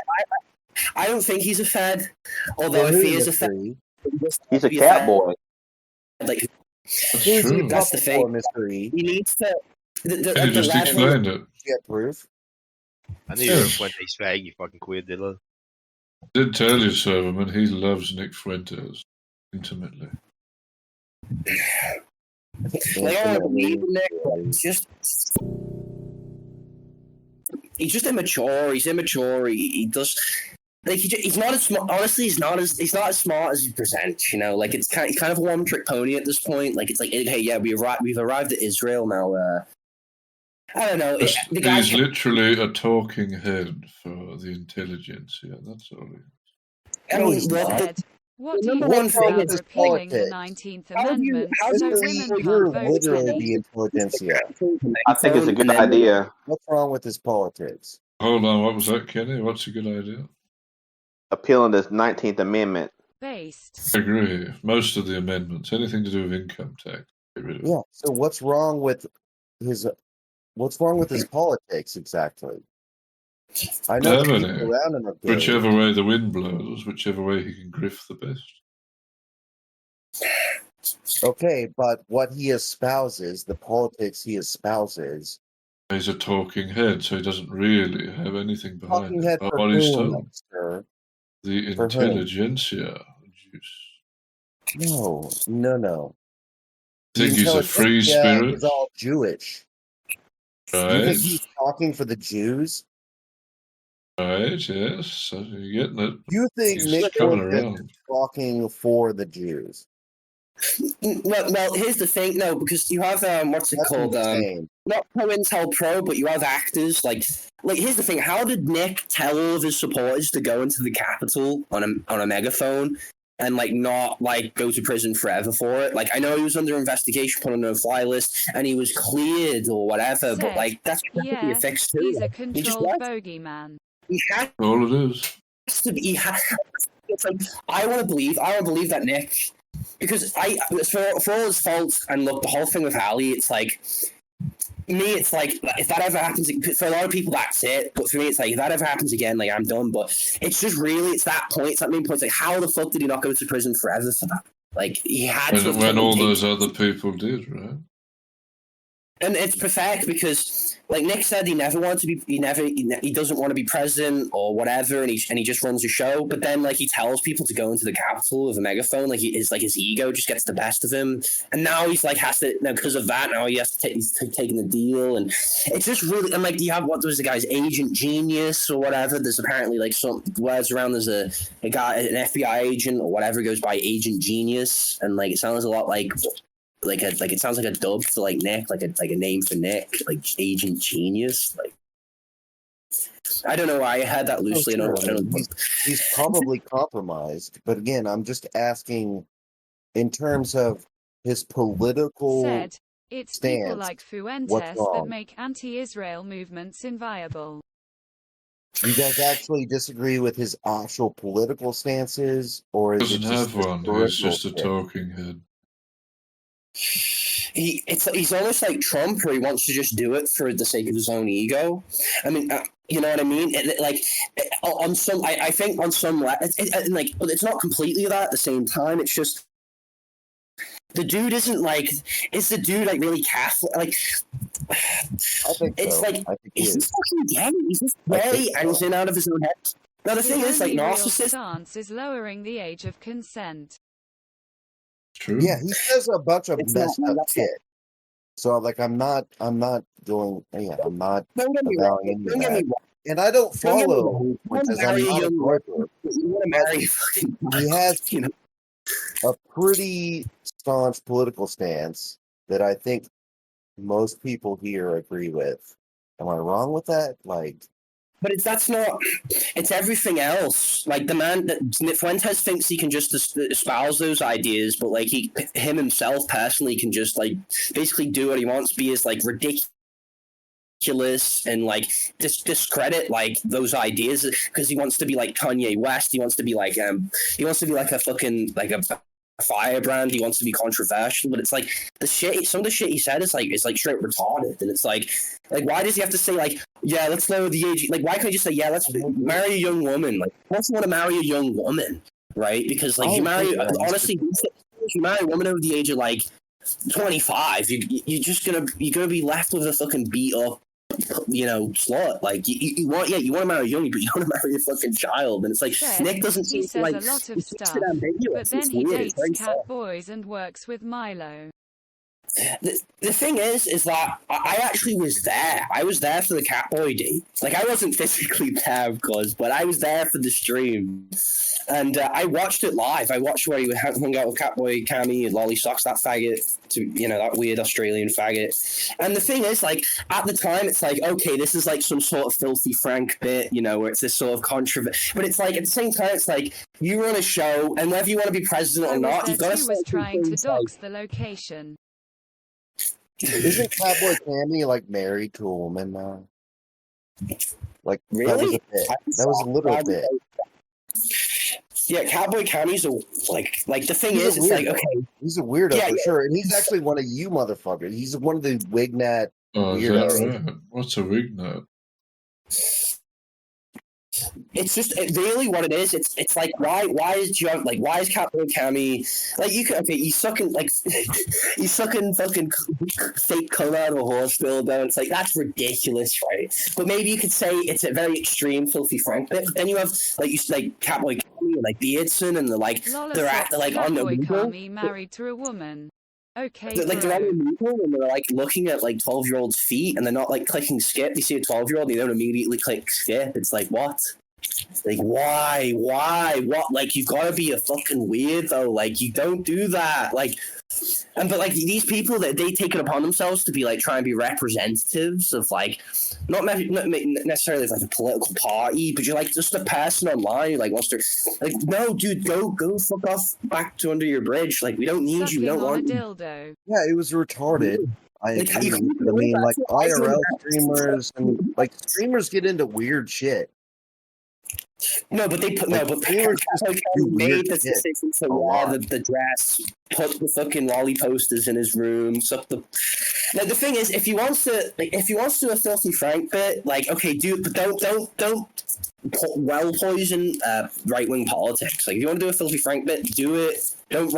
I don't think he's a fed. Although if he is a fed, he's a cat boy. Like That's that's the thing. Mystery. He needs to. You just explained it. Get proof. I knew you were Fuentes fag, you fucking queer diddler. I did tell you, Soberman, he loves Nick Fuentes intimately. Like, I don't believe in Nick, but he's just immature. He's immature. He does. Like he's not as smart. Honestly, he's not as smart as he presents. You know, like it's kind of a one trick pony at this point. Like it's like, hey, yeah, we've arrived at Israel now. I don't know. The guy's He's literally a talking head for the intelligentsia. That's all he is. I mean, Said, what do you number one think thing about is repealing the politics. 19th How do you- Amendment how do so you- women You're can't vote? literally Kenny? the intelligentsia. I think it's a good idea. What's wrong with his politics? Hold on, what was that, Kenny? What's a good idea? Appealing this 19th Amendment. Based. I agree. Most of the amendments, anything to do with income tax, get rid of it. Yeah. So what's wrong with his politics exactly? I know Have people any. around him are gay. Whichever way the wind blows, whichever way he can griff the best. Okay, but what he espouses, the politics he espouses, He's a talking head, so he doesn't really have anything behind talking it. head But for what he's whom, told. sir? The For whom? intelligentsia. Juice. No. Think The he's a free intelligentsia spirit? is all Jewish. You Right. think he's talking for the Jews? Right, yes. So you're getting it. You think He's Nick coming Fuentes is around. talking for the Jews? Well, here's the thing. No, because you have what's it That's called? insane. Not pro, but you have actors like here's the thing. How did Nick tell all of his supporters to go into the Capitol on a megaphone and not go to prison forever for it? Like, I know he was under investigation, put on a no-fly list, and he was cleared or whatever. But Said, that's yeah, a fix too. he's a He just controlled wants- bogeyman. he has All it is. to be. It's like I want to believe that Nick, because for all his faults, and look, the whole thing with Hallie, it's like. Me, it's like if that ever happens for a lot of people, that's it. But for me, it's like if that ever happens again, I'm done. But it's just really, it's that point. It's that main point. It's like, how the fuck did he not go to prison forever for that? Like he had to. When all those other people did, right? And it's perfect because, like Nick said, he never wants to be. He doesn't want to be president or whatever, and he just runs a show. But then, he tells people to go into the Capitol with a megaphone. His ego just gets the best of him, and now he's has to. Now because of that, now he has to. He's taking the deal, and it's just really. And you have what was the guy's Agent Genius or whatever. There's apparently some words around. There's a guy, an FBI agent or whatever, goes by Agent Genius, and it sounds a lot like it sounds like a dub for Nick, like a name for Nick, Agent Genius. I don't know why I had that loosely. Oh, I don't know. He's probably compromised, but again, I'm just asking in terms of his political Said, it's stance. people like Fuentes What's wrong? that make anti-Israel movements inviable. You guys actually disagree with his actual political stances, or is Doesn't it just have one. He's just a shit? talking head. He's almost like Trump, where he wants to just do it for the sake of his own ego. I mean, you know what I mean? On some, I think on some, it's not completely that. At the same time, it's just the dude isn't is the dude really Catholic? I think it's so. I think he he's is. just fucking gay. He's just gay, and he's in out of his own head. Now the thing His is, only real narcissist. stance is lowering the age of consent. True. Yeah, he says a bunch of It's messed not- up that's shit. So I'm not doing. Yeah, I'm not Don't get me wrong. avowing any of Don't get me that. wrong. And I don't Don't get me follow wrong. Fuentes. Marry I'm a not a young broker. You want to marry fucking. He has You know. a pretty staunch political stance that I think most people here agree with. Am I wrong with that? But that's not. It's everything else. The man that Fuentes thinks he can just espouse those ideas, but him himself personally can just basically do what he wants. Be as ridiculous and discredit those ideas because he wants to be like Kanye West. He wants to be like a fucking a firebrand. He wants to be controversial, but it's the shit. Some of the shit he said is straight retarded, and it's why does he have to say yeah, let's lower the age? Why can't he just say yeah, let's marry a young woman? Of course, you want to marry a young woman, right? Because you marry honestly, if you marry a woman over the age of 25, you're gonna be left with a fucking beat up slut. Like you want to marry young, but you want to marry a fucking child, and it's like Said, Nick doesn't he seem says like a lot of it's stuff, ambiguous. but then It's he weird. It's dates very cat soft. boys and works with Milo. The thing is that I actually was there. I was there for the Catboy date. Like, I wasn't physically there, of course, but I was there for the stream. And I watched it live. I watched where he hung out with Catboy, Cammy, and Lolly Socks, that faggot, that weird Australian faggot. And the thing is, like, at the time, it's like, okay, this is like some sort of filthy Frank bit, where it's this sort of controversy. But it's like, at the same time, it's like, you run a show, and whether you want to be president or not, you've got to was trying to dox the location. Isn't Catboy Cammy like married to a woman now? Like really? That was a bit. That was a little bit. Yeah, Catboy Cammy's like the thing is, it's like, okay, he's a weirdo for sure, and he's actually one of you motherfuckers. He's one of the Wignat weirdos. Right? What's a Wignat? It's just really what it is. It's like why is Catboy Cammy like he's sucking fucking fake cum out of a horse dildo. It's like that's ridiculous, right? But maybe you could say it's a very extreme filthy Frank bit. But then you have Catboy Cammy and like Beardson and they're on the Cammy married to a woman. Okay, they're on the Google and they're like looking at like 12-year-olds' feet and they're not like clicking skip. You see a 12-year-old, they don't immediately click skip. It's like, what? Like, why? What? Like, you've got to be a fucking weirdo. Like, you don't do that. Like, but like these people that they take it upon themselves to be like trying to be representatives of like not necessarily like a political party, but you're like just a person online who like wants to like no dude go fuck off back to under your bridge. Like we don't need you. We don't want you. Dildo. Yeah, it was retarded. I agree. I mean, like IRL streamers and like streamers get into weird shit. No, but they made the decision to wear the dress, put the fucking lolly posters in his room, suck the. Now the thing is, if he wants to do a filthy Frank bit, like okay, dude, but don't poison right wing politics. Like if you want to do a filthy Frank bit, do it. Don't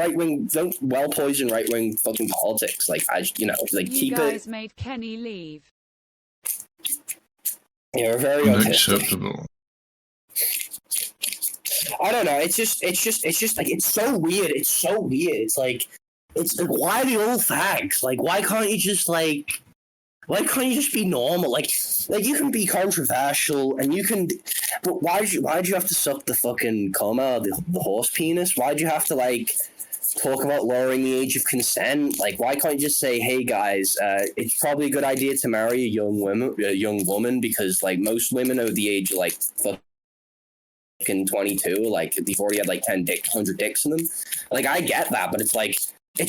poison right wing fucking politics. Like keep it. You guys made Kenny leave. You're very unacceptable. I don't know. It's just like it's so weird. It's like why are they all fags? Like why can't you just be normal? Like you can be controversial and you can, but why did you have to suck the fucking cum out of the horse penis? Why'd you have to like talk about lowering the age of consent? Like why can't you just say, hey guys, it's probably a good idea to marry a young woman because like most women over the age of like fucking 22, like they've already had like 100 dicks in them. Like I get that, but it's like you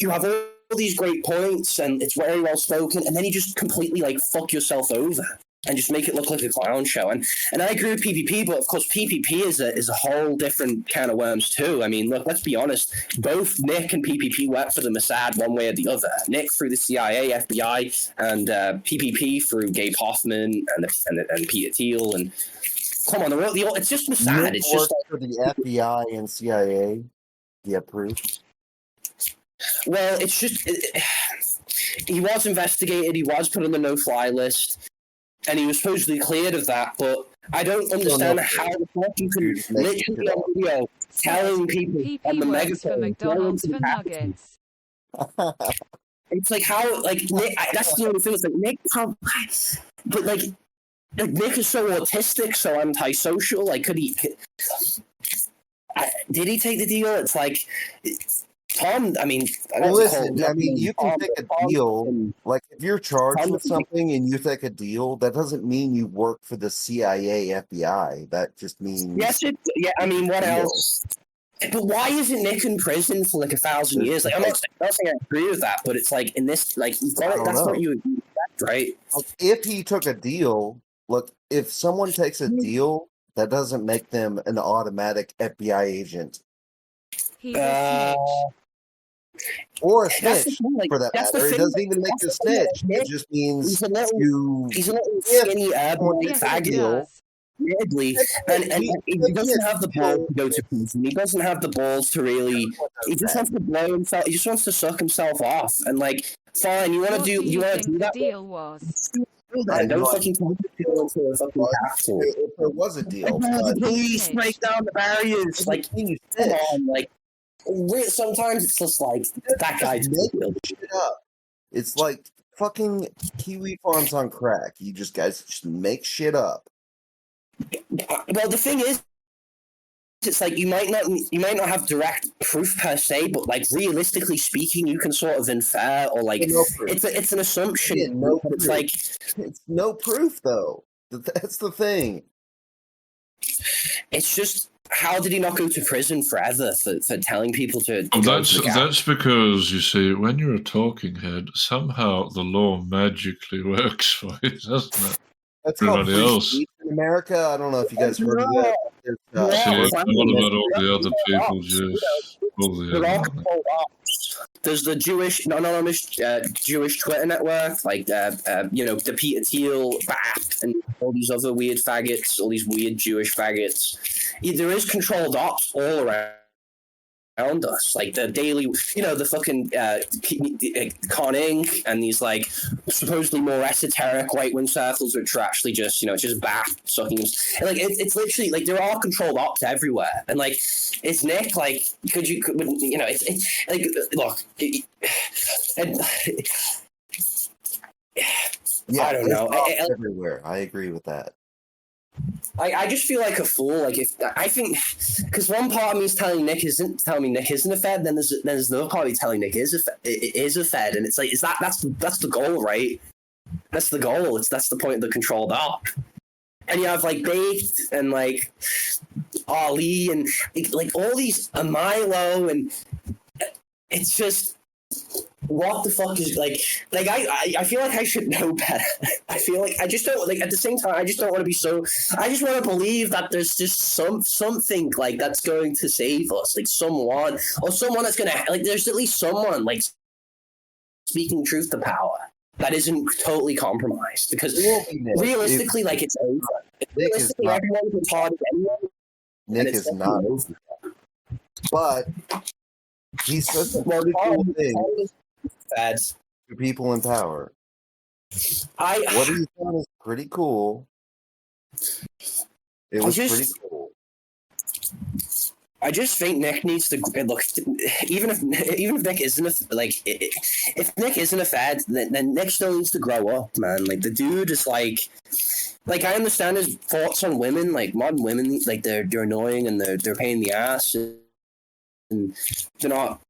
have all these great points and it's very well spoken, and then you just completely like fuck yourself over and just make it look like a clown show. And I agree with PPP, but of course PPP is a whole different can of worms too. I mean, look, let's be honest. Both Nick and PPP worked for the Mossad one way or the other. Nick through the CIA, FBI, and PPP through Gabe Hoffman and Peter Thiel. And come on, it's just Mossad. Nick it's just for the FBI and CIA. Yeah, proof. Well, it's just he was investigated. He was put on the no-fly list. And he was supposedly cleared of that, but I don't understand how the fuck you can literally on video telling people on the megaphone for McDonald's for nuggets. It's like how Nick. That's the only thing. It's like Nick, but like Nick is so autistic, so antisocial. Like, did he take the deal? It's like. Tom, I mean, you can take a deal. Like, if you're charged with something and you take a deal, that doesn't mean you work for the CIA, FBI. That just means I mean, what else? But why isn't Nick in prison for like 1,000 years? Like, I'm not saying I agree with that, but it's like in this, like, you've got it. That's what you expect, right? If he took a deal, look, if someone takes a deal, that doesn't make them an automatic FBI agent. He's a snitch. Or a snitch, for that matter. It doesn't even make a snitch. It just means he's a little skinny faggot. Weirdly, and he doesn't have the balls to go to prison. He doesn't have the balls to really. He just wants to blow himself. He just wants to suck himself off. And like, Fine, you want to What do? do you want to think do the that? deal was? I Don't know fucking turn the deal into a fucking capital. if there was a deal, but Please break down the barriers. Like, you come snitch. on, like. Sometimes it's just like that guy just make shit up. It's like fucking kiwi farms on crack. You guys just make shit up. Well, the thing is, it's like you might not have direct proof per se, but like realistically speaking, you can sort of infer or like it's an assumption. Yeah, no but it's proof. like it's no proof though. That's the thing. It's just, how did he not go to prison forever for telling people to That's because, you see, when you're a talking head, somehow the law magically works for you, doesn't it? That's called Everybody free else. speech in America. I don't know if you guys heard of that. See, what about all the other people just bullying? They're all controlled ops. There's the Jewish anonymous Jewish Twitter network, like the Peter Thiel, BAP, and all these other weird faggots, all these weird Jewish faggots. There is controlled ops all around us, like the daily, the fucking Con Inc. and these like supposedly more esoteric right wing circles, which are actually just just BAP sucking. And, like it's literally like there are controlled ops everywhere, and like it's Nick. Like it's like look, I don't know. Everywhere, I agree with that. I just feel like a fool. Like if I think, because one part of me is telling Nick isn't a Fed, then there's another part of me telling Nick is a Fed, and it's like that's the goal, right? That's the goal. That's the point of the controlled op. And you have like Baked and like Ali and like all these Milo, and it's just. What the fuck is like I feel like I should know better. I feel like I just don't like at the same time I just don't want to be so I just want to believe that there's just something like that's going to save us, like someone that's gonna like there's at least someone like speaking truth to power that isn't totally compromised, because realistically like it's over. Realistically everyone's retarded anyway. Nick is not over. But he said some pretty cool things to people in power. What he's done is pretty cool. It was pretty cool. I just think Nick needs to look. Even if Nick isn't if Nick isn't a Fed, then Nick still needs to grow up, man. Like the dude is like I understand his thoughts on women, like modern women, like they're annoying and they're pain in the ass, and they're not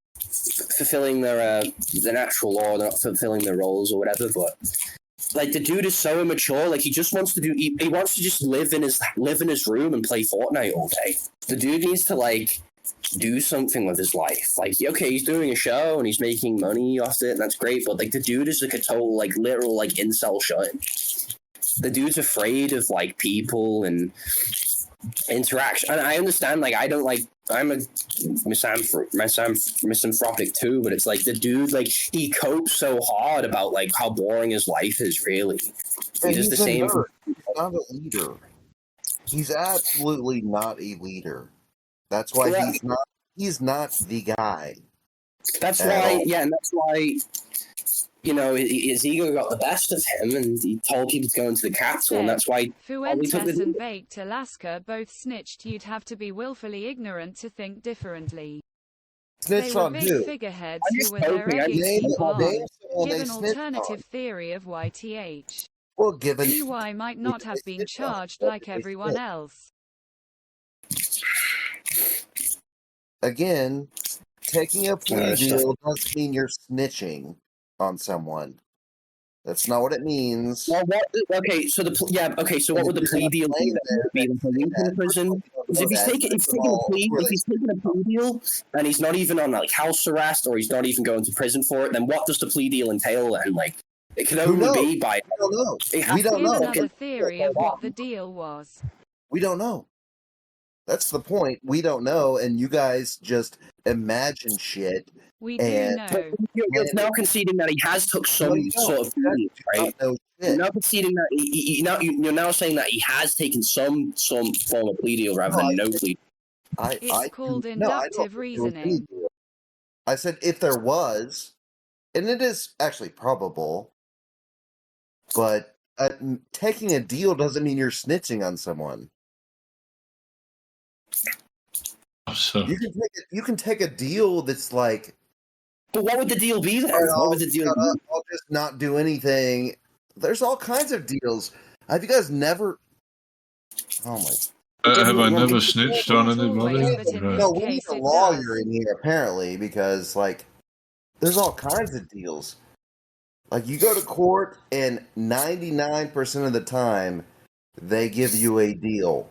fulfilling their natural law, they're not fulfilling their roles or whatever. But like the dude is so immature. Like he just wants to he wants to just live in his room and play Fortnite all day. The dude needs to like do something with his life. Like, okay, he's doing a show and he's making money off it, and that's great. But like the dude is like a total like literal like incel shut-in. The dude's afraid of like people and interaction. And I understand, like, I don't like, I'm a misanthropic too, but it's like the dude, like, he copes so hard about like how boring his life is, really. He's just the same. He's not a leader. He's absolutely not a leader. That's why he's not the guy. That's why, and that's why, his ego got the best of him, and he told people to go into the Capitol, and that's why. Fuentes and Baked Alaska both snitched. You'd have to be willfully ignorant to think differently. Snitched they were on big who? figureheads who were their egging give an alternative theory of YTH. Well, given EY might not have been charged like everyone else. Again, taking a plea deal doesn't mean you're snitching on someone. That's not what it means. Well, okay, so what would the plea deal be? In prison? If he's taking a plea deal and he's not even on like house arrest, or he's not even going to prison for it, then what does the plea deal entail? And like, it can only be by. We don't know. We don't Give know. another theory of what the deal was. We don't know. That's the point. We don't know, and you guys just imagine shit. We do know. You're now conceding that he has took some sort of plea, right? You're now conceding that you're now saying that he has taken some form of plea deal rather than no plea. It's called inductive reasoning. I said if there was, and it is actually probable, but taking a deal doesn't mean you're snitching on someone. So You can take a deal that's like. But what would the deal be then? What would the deal be? I'll just not do anything. There's all kinds of deals. Have you guys never? Oh my! Have I never snitched on anybody? No, we need a lawyer in here apparently because like, there's all kinds of deals. Like you go to court and 99% of the time they give you a deal,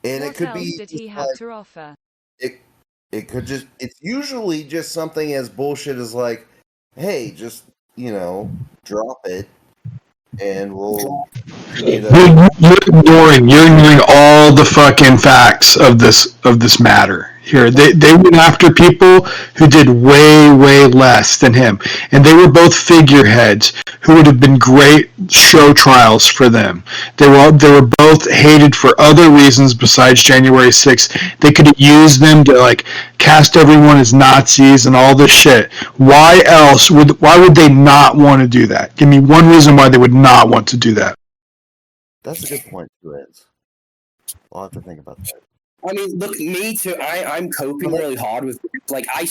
and what it could else be did he just have like, to offer? it could just, it's usually just something as bullshit as like, hey, just, drop it and we'll You're ignoring all the fucking facts of this matter here. They went after people who did way less than him, and they were both figureheads who would have been great show trials for them. They were both hated for other reasons besides January 6th. They could have used them to like cast everyone as Nazis and all this shit. Why would they not want to do that? Give me one reason why they would not want to do that. That's a good point, too, Eds. I'll have to think about that. I mean, look, me too. I'm coping really hard with like I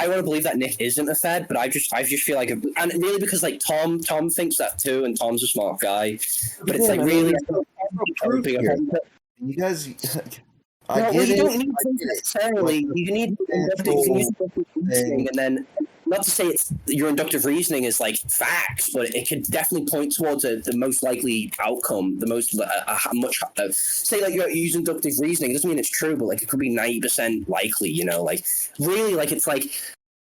want to believe that Nick isn't a Fed, but I just feel like, and really because like Tom thinks that too, and Tom's a smart guy, but it's like really. You guys, you don't need to necessarily. You need inductive reasoning, and then not to say your inductive reasoning is like facts, but it could definitely point towards the most likely outcome, the most say like you're using inductive reasoning. It doesn't mean it's true, but like it could be 90% likely. Like really, like it's like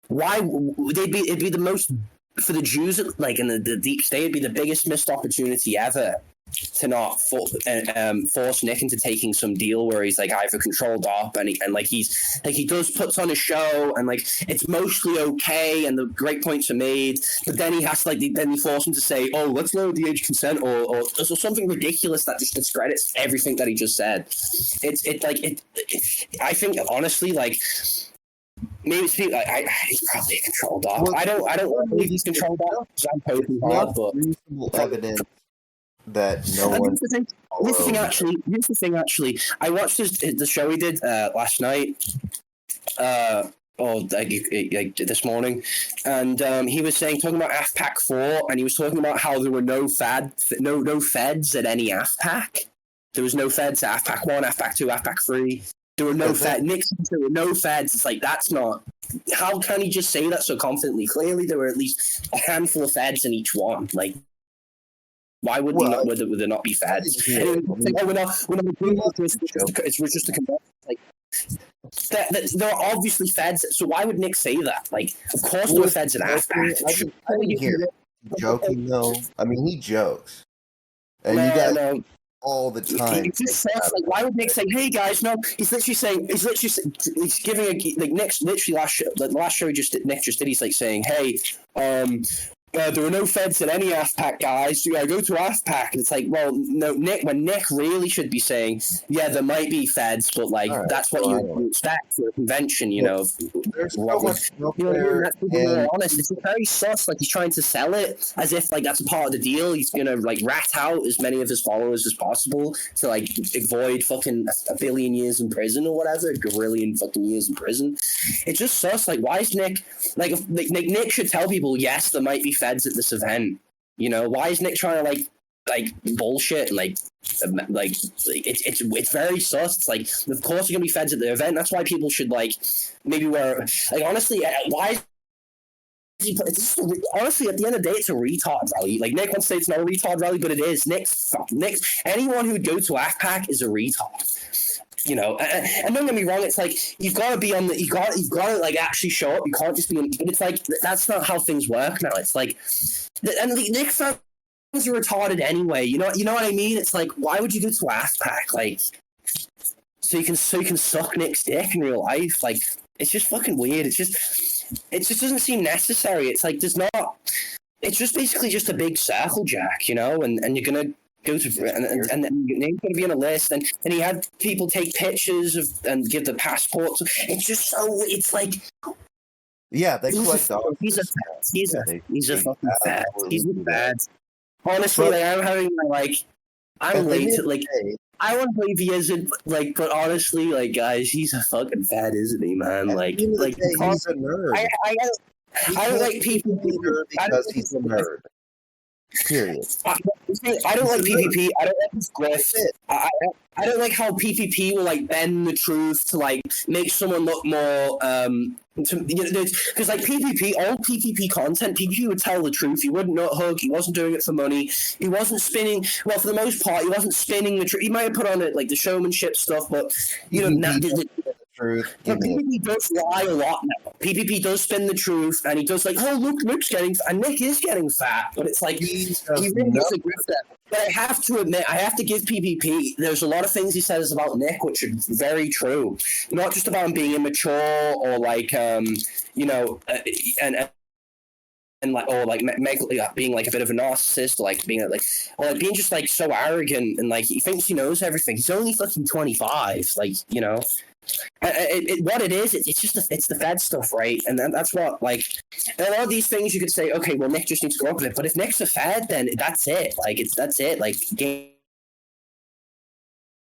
why it'd be the most for the Jews like in the deep state. It'd be the biggest missed opportunity ever to not force Nick into taking some deal where he's like either controlled up and he puts on a show and like it's mostly okay and the great points are made, but then he has to then you force him to say, oh, let's lower the age of consent or something ridiculous that just discredits everything that he just said. I think honestly like. Maybe he's probably controlled up. Well, I don't believe he's controlled up because I'm hoping hard, but reasonable evidence that no one. Here's the thing. Actually, I watched the show he did last night. This morning, and he was talking about AFPAC 4, and he was talking about how there were no feds at any AFPAC. There was no feds at AFPAC 1, AFPAC 2, AFPAC 3. There were no feds. Nick said there were no feds. It's like, that's not... How can he just say that so confidently? Clearly, there were at least a handful of feds in each one. Like, why would there not be feds? Yeah. We're not agreeing with this. It's just a convention. Like, there are obviously feds, so why would Nick say that? Like, of course there were feds in AFPAC. I didn't hear it. Joking, though. I mean, he jokes. And you guys... all the time. He just says, like, why would Nick say, "Hey guys"? No, he's giving Nick's literally the last show Nick just did. He's like saying, "Hey, there were no feds at any AFPAC, guys. Go to AFPAC." And it's like, well, no, when Nick really should be saying, "Yeah, there might be feds, but like that's what you expect for a convention." There's so much honest. It's very sus. Like he's trying to sell it as if like that's a part of the deal. He's gonna like rat out as many of his followers as possible to like avoid fucking a billion years in prison or whatever, a gazillion fucking years in prison. It's just sus. Like, why is Nick Nick should tell people, yes, there might be feds at this event. Why is Nick trying to like bullshit and it's very sus. It's like, of course you're gonna be feds at the event. That's why people should like maybe wear like honestly why. Honestly, at the end of the day, it's a retard rally. Like Nick wants to say it's not a retard rally, but it is. Nick's anyone who'd go to AFPAC is a retard. And don't get me wrong, it's like you've got to be on the you've got to like actually show up. You can't just be in, but it's like that's not how things work now. It's like and Nick fans are retarded anyway. You know what I mean? It's like, why would you go to AFPAC? Like so you can suck Nick's dick in real life? Like, it's just fucking weird. It just doesn't seem necessary. It's like there's not. It's just basically just a big circle jack, and you're gonna go to and then your name's gonna be on a list, and he had people take pictures of and give the passports. It's just so. It's like Yeah, they collect dogs. He's a fucking fat. He's a fat. Honestly, But- like, I'm having my, like, I'm late to, like, day, I want to believe he isn't, like, but honestly, like, guys, he's a fucking fat, isn't he, man? Like, he's a nerd. I don't like people because he's a nerd. Period. I don't like PvP. I don't like his grift. I don't like how PvP will like bend the truth to like make someone look more because like PvP, all PvP content, PvP would tell the truth. He wouldn't nut hug. He wasn't doing it for money. He wasn't spinning. Well, for the most part, he wasn't spinning the truth. He might have put on it like the showmanship stuff, but you know, truth. But PvP does lie a lot now. PvP does spin the truth, and he does like, oh look, Nick's getting fat, and Nick is getting fat, but it's like he really disagrees with that. But I have to admit, I have to give PvP. There's a lot of things he says about Nick which are very true. Not just about him being immature or like you know, and like, or like being like a bit of a narcissist, or like being like, or like being just like so arrogant and like he thinks he knows everything. He's only fucking 25, like, you know. What it is, it's just it's the Fed stuff, right? And that's what, like, and a lot of these things you could say, okay, well, Nick just needs to go up with it. But if Nick's a Fed, then that's it. Like, that's it. Like, game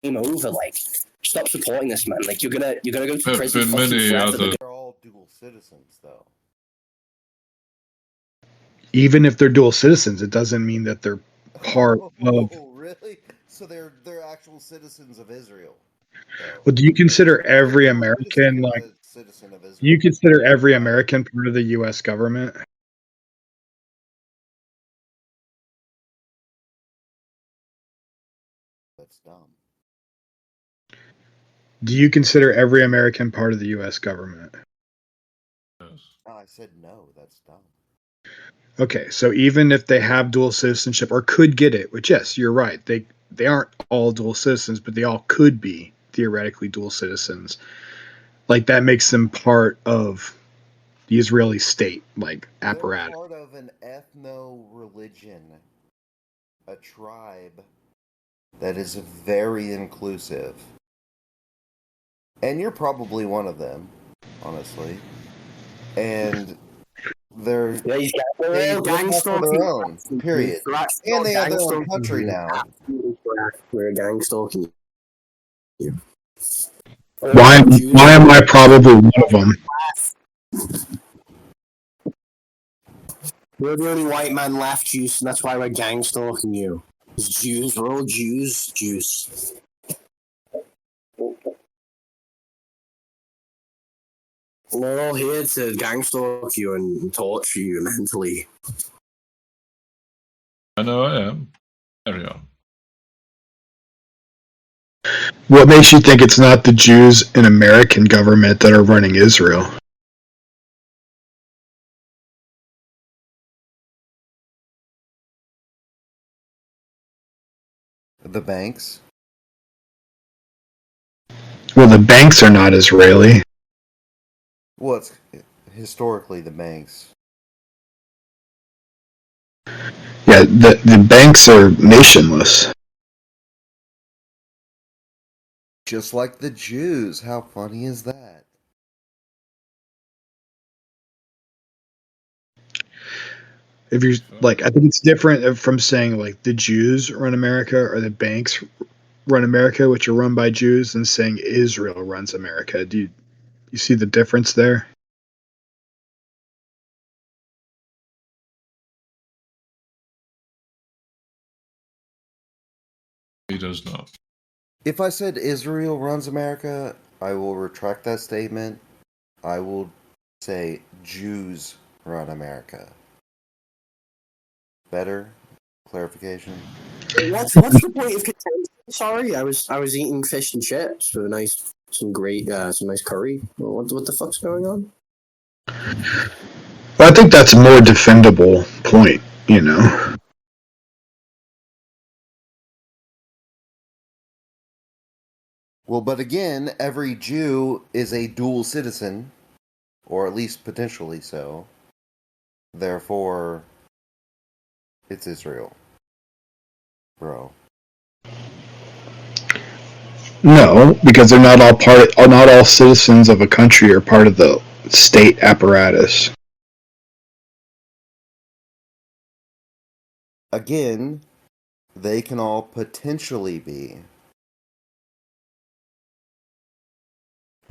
over. Like, stop supporting this man. Like, you're gonna go to prison. They're all dual citizens, though. Even if they're dual citizens, it doesn't mean that they're part of. Oh, really? So they're actual citizens of Israel. Well, do you consider every American like? Citizen of Israel. Do you consider every American part of the U.S. government? That's dumb. Do you consider every American part of the U.S. government? I said no. That's dumb. Okay, so even if they have dual citizenship or could get it, which yes, you're right, they aren't all dual citizens, but they all could be theoretically dual citizens. Like that makes them part of the Israeli state, like apparatus. They're part of an ethno-religion, a tribe that is very inclusive. And you're probably one of them, honestly. And they're they gang for their own, period. And they have their own country now. We're gang stalking you. Why am I probably one of them? We're the only white man left, Juice, and that's why we're gang stalking you. It's Jews, we're all Jews. We're all here to gang stalk you and torture you mentally. I know I am. Carry on. What makes you think it's not the Jews in American government that are running Israel? The banks? Well, the banks are not Israeli. Well, it's historically the banks. Yeah, the banks are nationless. Just like the Jews. How funny is that? If you're like, I think it's different from saying like the Jews run America or the banks run America, which are run by Jews, and saying Israel runs America. Do you see the difference there? He does not. If I said Israel runs America, I will retract that statement. I will say Jews run America. Better clarification. What's the point of contention? Sorry, I was eating fish and chips with some nice curry. What the fuck's going on? Well, I think that's a more defendable point, you know. Well, but again, every Jew is a dual citizen, or at least potentially so. Therefore, it's Israel. Bro. No, because they're not all citizens of a country or part of the state apparatus. Again, they can all potentially be.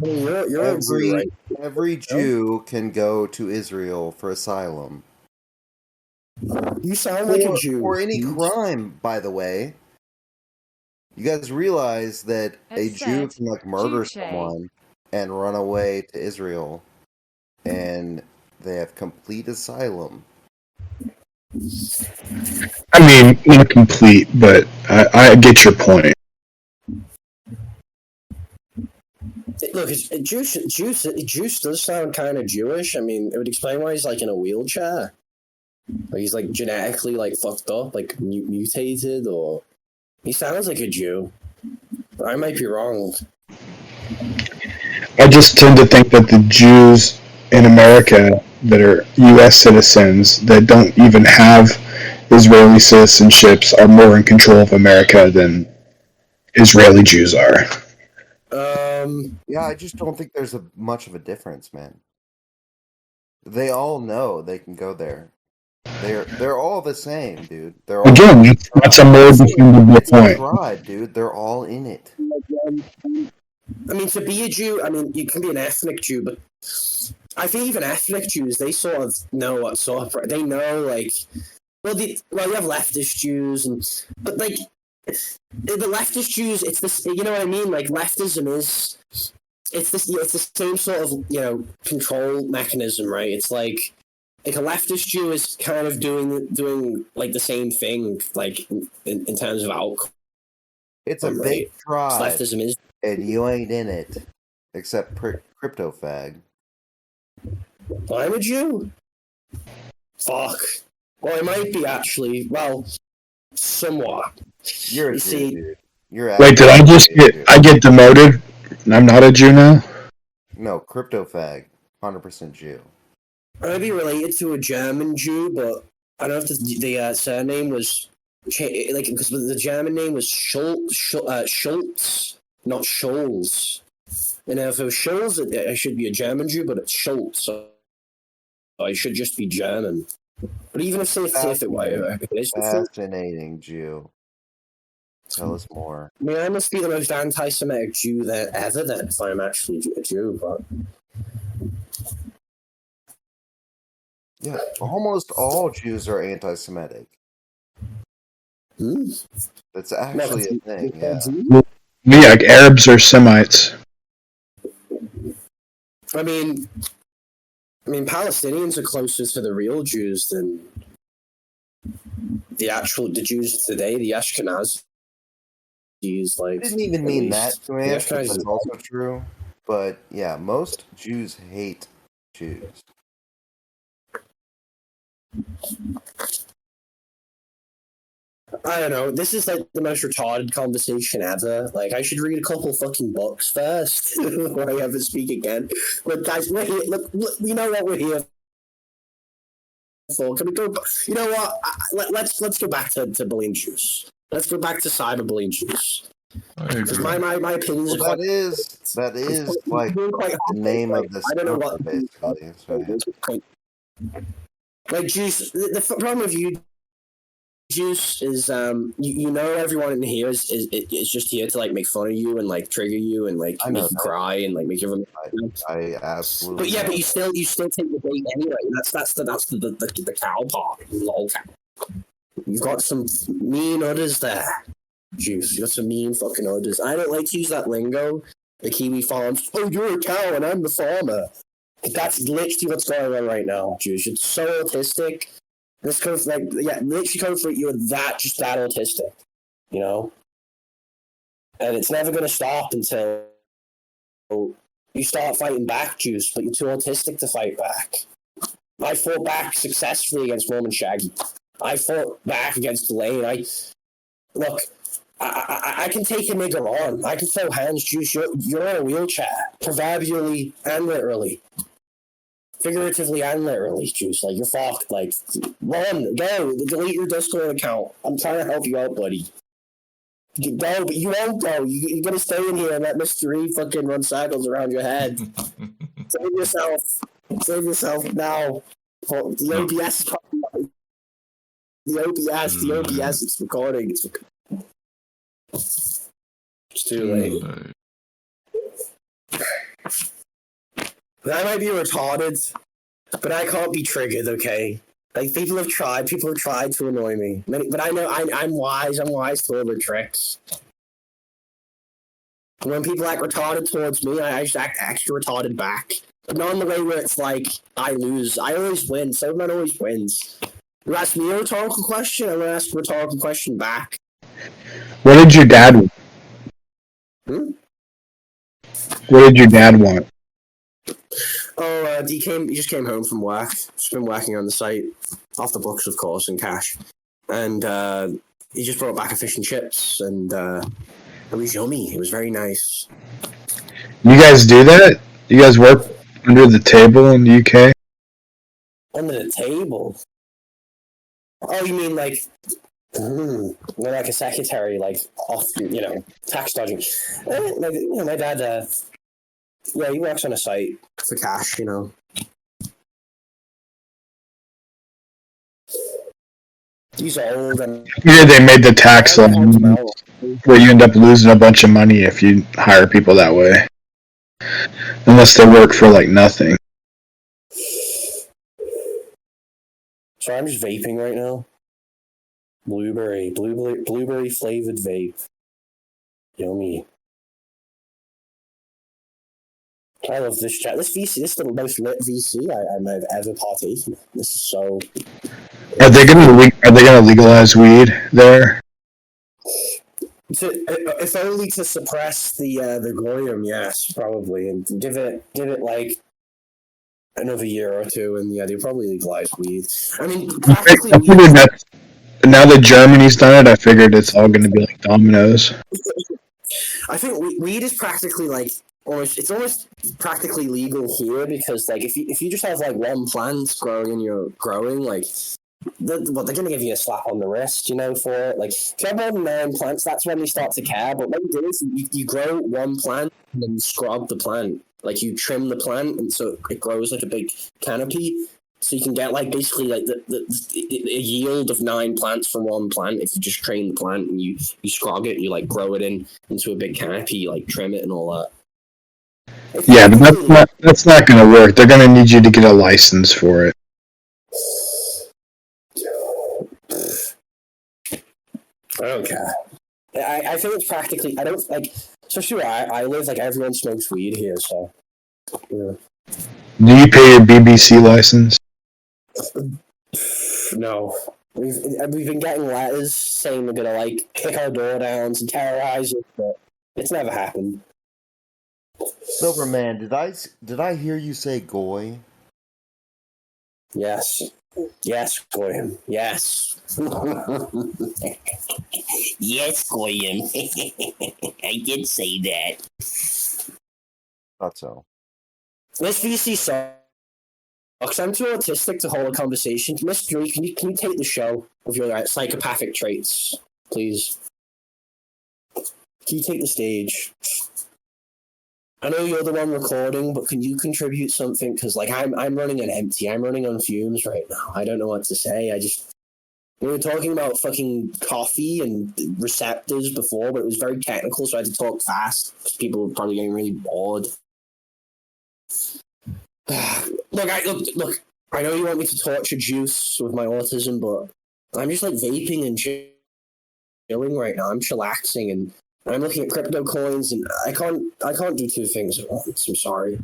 You're a Jew, right? Every Jew can go to Israel for asylum. You sound like a Jew. For any crime, by the way. You guys realize that a Jew can like murder someone and run away to Israel, and they have complete asylum. I mean, not complete, but I get your point. Look, Juice does sound kind of Jewish. I mean, it would explain why he's like in a wheelchair. Like he's like genetically like fucked up, like mutated, or he sounds like a Jew. But I might be wrong. I just tend to think that the Jews in America that are U.S. citizens that don't even have Israeli citizenships are more in control of America than Israeli Jews are. Yeah, I just don't think there's much of a difference, man. They all know they can go there. They're all the same, dude. They're all Again, that's a more defendable point. tribe, dude. They're all in it. I mean, to be a Jew, I mean, you can be an ethnic Jew, but I think even ethnic Jews, they sort of know what sort of, they know, like, well, you have leftist Jews, but, like, the leftist Jews, it's this, you know what I mean? Like, leftism is, it's the same sort of, you know, control mechanism, right? It's like a leftist Jew is kind of doing like the same thing, like in terms of outcome. It's a big tribe, leftism is, and you ain't in it, except crypto fag. Well, I'm a Jew. Fuck. Well, I might be actually. Well, somewhat. You're a Jew, dude. Wait, did I just get demoted? And I'm not a Jew now? No, crypto fag, 100% Jew. I might be related to a German Jew, but I don't know if the surname was like because the German name was Schultz, not Scholz. And if it was Scholz, I should be a German Jew, but it's Schultz, so I should just be German. But even if it is fascinating Jew. Tell us more. I mean, I must be the most anti-Semitic Jew there ever. Then, if I'm actually a Jew, but yeah, almost all Jews are anti-Semitic. That's actually a thing. Yeah. Yeah, like Arabs or Semites. I mean, Palestinians are closer to the real Jews than the Jews today, the Ashkenazis. Like, I didn't even mean that, man. That's also true. But yeah, most Jews hate Jews. I don't know. This is like the most retarded conversation ever. Like, I should read a couple fucking books first before I ever speak again. Look, guys, we're here. Look, you know what we're here for. Can we go? You know what? Let's go back to bullying Jews. Let's go back to cyberbullying Jews. Because my opinions are that is like the name of this. I don't know what basically. So, like Jews. The problem with you, Juice, is you know everyone in here is just here to like make fun of you and like trigger you and like make you cry and like make everyone. I absolutely. But yeah, but you still take the bait anyway. That's the cow part. Lol cow. You've got some mean udders there, Juice. You got some mean fucking udders. I don't like to use that lingo. The Kiwi farms. Oh, you're a cow and I'm the farmer. That's literally what's going on right now, Juice. It's so autistic. This comes literally comes for you're that autistic, you know? And it's never gonna stop until you start fighting back, Juice, but you're too autistic to fight back. I fought back successfully against Roman Shaggy. I fought back against Delane. I can take a nigga on. I can throw hands, Juice. You're in a wheelchair, proverbially and literally. Figuratively and literally, Juice. Like, you're fucked. Like, run, go, delete your Discord account. I'm trying to help you out, buddy. Go, but you won't go. You're gonna stay in here and let Mr. E fucking run circles around your head. Save yourself. Save yourself now. The OBS is probably the OBS. It's recording. It's too late. I might be retarded, but I can't be triggered. Okay. Like people have tried to annoy me, but I know I'm wise. I'm wise to all the tricks. When people act retarded towards me, I just act extra retarded back. But not in the way where it's like I lose. I always win. Soberman always wins. You ask me a rhetorical question, I'm gonna ask a rhetorical question back. What did your dad want? What did your dad want? Oh, he just came home from work. Just been working on the site, off the books, of course, in cash. And he just brought back a fish and chips, and it was yummy. It was very nice. You guys do that? You guys work under the table in the UK? Under the table? Oh, you mean like a secretary, like off, tax dodging? My dad, he works on a site for cash, He's old and Yeah, they made the tax law where you end up losing a bunch of money if you hire people that way. Unless they work for like nothing. So I'm just vaping right now. Blueberry flavored vape. Yummy. I love this chat. This VC, this is the most lit VC I might have ever partaken in. This is so. Are they gonna legalize weed there? If only to suppress the goyim, yes, probably, and give it like another year or two, and they'll probably legalize weed. I mean, practically, I figured that now that Germany's done it, I figured it's all going to be like dominoes. I think weed is practically like it's almost practically legal here because like if you just have like one plant growing and you're growing like. They're gonna give you a slap on the wrist, for it. Like if you have more than 9 plants, that's when they start to care. But what you do is you grow one plant and then you scrub the plant. Like you trim the plant, and so it grows like a big canopy. So you can get like basically like a yield of 9 plants from one plant if you just train the plant and you scrog it, you like grow it into a big canopy, you, like trim it and all that. Yeah, but that's not going to work. They're going to need you to get a license for it. I don't care. I think it's practically. I don't like. Especially where I live, like everyone smokes weed here, so. Yeah. Do you pay your BBC license? No. We've been getting letters saying they're gonna like kick our door down and terrorize us, but it's never happened. Soberman, did I hear you say goy? Yes. Yes, Goyim. Yes. Yes, Goyim. I did say that. Thought so. This VC sucks. I'm too autistic to hold a conversation. Miss Dree, can you take the show with your psychopathic traits, please? Can you take the stage? I know you're the one recording, but can you contribute something? Because like I'm running on empty. I'm running on fumes right now. I don't know what to say. We were talking about fucking coffee and receptors before, but it was very technical, so I had to talk fast because people were probably getting really bored. Look. I know you want me to torture Juice with my autism, but I'm just like vaping and chilling right now. I'm chillaxing and. I'm looking at crypto coins, and I can't do 2 things at once. I'm sorry.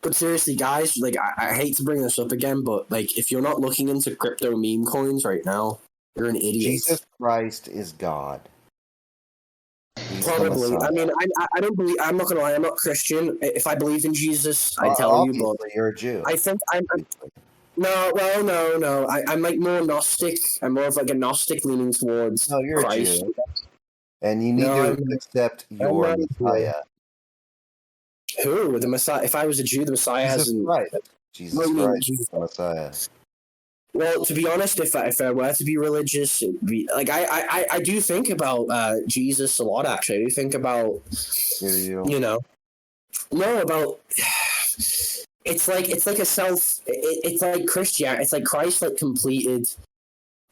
But seriously, guys, like I hate to bring this up again, but like if you're not looking into crypto meme coins right now, you're an idiot. Jesus Christ is God. Probably. I mean, I don't believe. I'm not gonna lie. I'm not Christian. If I believe in Jesus, I tell you. But you're a Jew. I think I'm No. I'm like more Gnostic. I'm more of like a Gnostic leaning towards you're Christ. a Jew. And you need to accept your Messiah. Who? The Messiah? If I was a Jew, the Messiah Jesus hasn't. Christ. Jesus Christ is the Messiah. Well, to be honest, if I were to be religious, it'd be like I do think about Jesus a lot. Actually, I do think about no about. It's like a self. It's like Christian. It's like Christ like completed,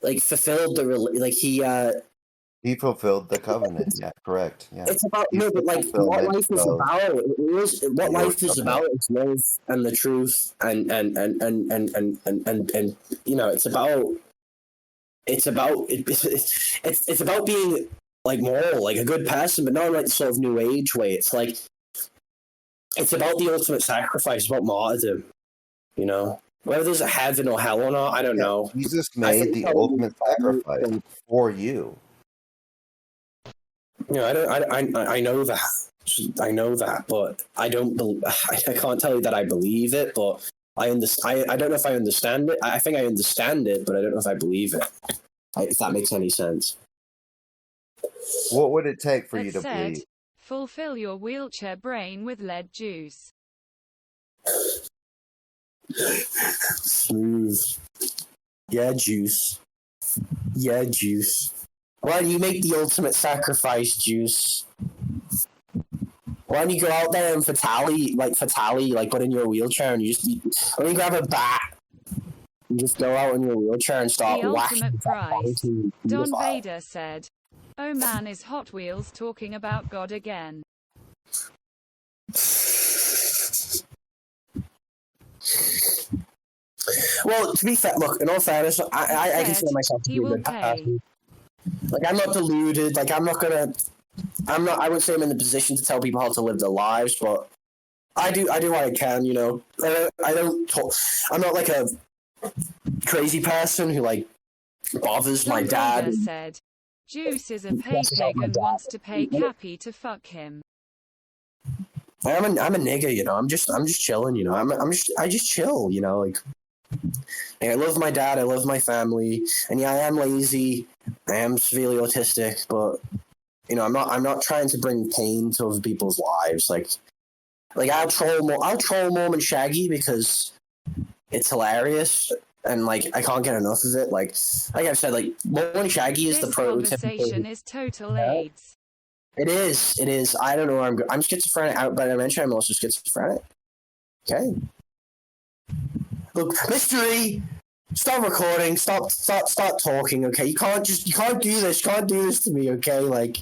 like fulfilled the he fulfilled the covenant. Yeah, correct. Yeah, it's about but like what life is about. What life is about is love and the truth and it's about being like moral, like a good person, but not in like the sort of new age way. It's like it's about the ultimate sacrifice, about martyrdom. Whether there's a heaven or hell or not, I don't know. Jesus made the ultimate sacrifice for you. I know that. I know that, but I don't. I can't tell you that I believe it, but I understand. I don't know if I understand it. I think I understand it, but I don't know if I believe it. If that makes any sense. What would it take for you to said, believe? Fulfill your wheelchair brain with lead juice. Smooth. Yeah, juice. Yeah, juice. Why don't you make the ultimate sacrifice, Juice? Why don't you go out there and fatally, put in your wheelchair and why don't you grab a bat and just go out in your wheelchair and start the whacking ultimate prize. Don Vader said, "Oh man, is Hot Wheels talking about God again?" Well, to be fair, look, in all fairness, I consider myself to be a good person. Like, I'm not deluded. Like, I wouldn't say I'm in the position to tell people how to live their lives, but I do what I can, I'm not like a crazy person who, like, bothers my dad. Vader said, Juice is a pay pig and wants to pay Cappy to fuck him. I'm a nigga, I'm just chilling, I just chill, like I love my dad, I love my family, and yeah, I am lazy, I am severely autistic, but I'm not trying to bring pain to other people's lives. Like I'll troll Mom and Shaggy because it's hilarious, and like I can't get enough of it. Like I've said, like Mom and Shaggy is the prototypical. This conversation is total AIDS. It is. I don't know. I'm schizophrenic, but I mentioned I'm also schizophrenic. Okay. Look, Mystery, stop recording. Stop talking. Okay, you can't do this. You can't do this to me. Okay, like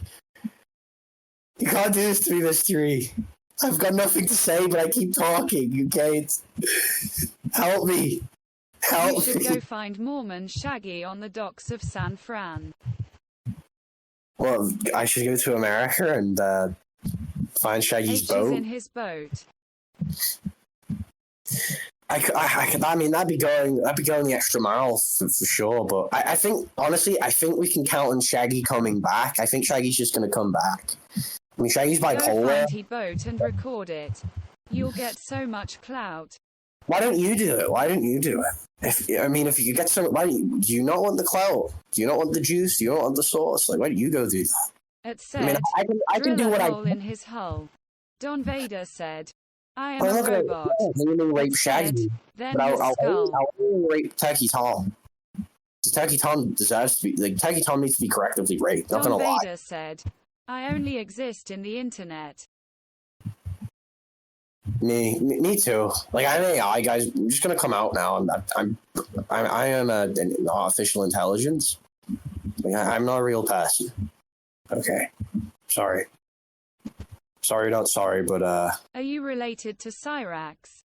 you can't do this to me, Mystery. I've got nothing to say, but I keep talking. Okay, help me. You should go find Mormon Shaggy on the docks of San Fran. Well, I should go to America and find Shaggy's boat. in his boat. I mean, that'd be going the extra mile for sure. But I think, honestly, we can count on Shaggy coming back. I think Shaggy's just going to come back. I mean, Shaggy's bipolar. Go find boat and record it. You'll get so much clout. Why don't you do it? Why don't you do it? If you get so, do you not want the clout? Do you not want the juice? Do you not want the sauce? Like, why don't you go do that? It said, I can do what I in his hull. Don Vader said, I am a robot. I'm going to rape Shaggy, then but I'll rape Turkey Tom. Turkey Tom deserves to be, like, Turkey Tom needs to be correctively raped. Not Don gonna lie. Vader said, I only exist in the internet. Me too. Like, I'm AI, guys. I'm just gonna come out now. I am an artificial intelligence. Like, I'm not a real person. Okay. Sorry, not sorry, but Are you related to Cyrax?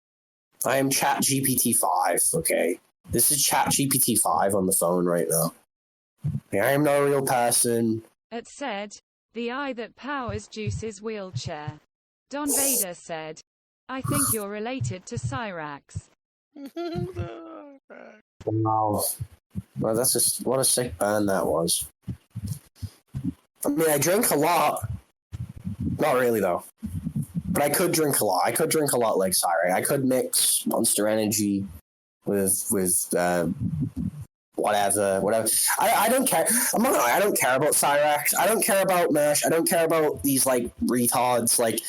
I am ChatGPT-5. Okay, this is ChatGPT-5 on the phone right now. Like, I am not a real person. It said, the eye that powers Juice's wheelchair. Don Vader said, I think you're related to Cyrax. Wow. Well, that's just what a sick band that was. I mean, I drink a lot. Not really, though. But I could drink a lot. I could drink a lot like Cyrax. I could mix Monster Energy with whatever. I don't care. I'm not gonna lie, I don't care about Cyrax. I don't care about Mesh. I don't care about these, like, retards. Like,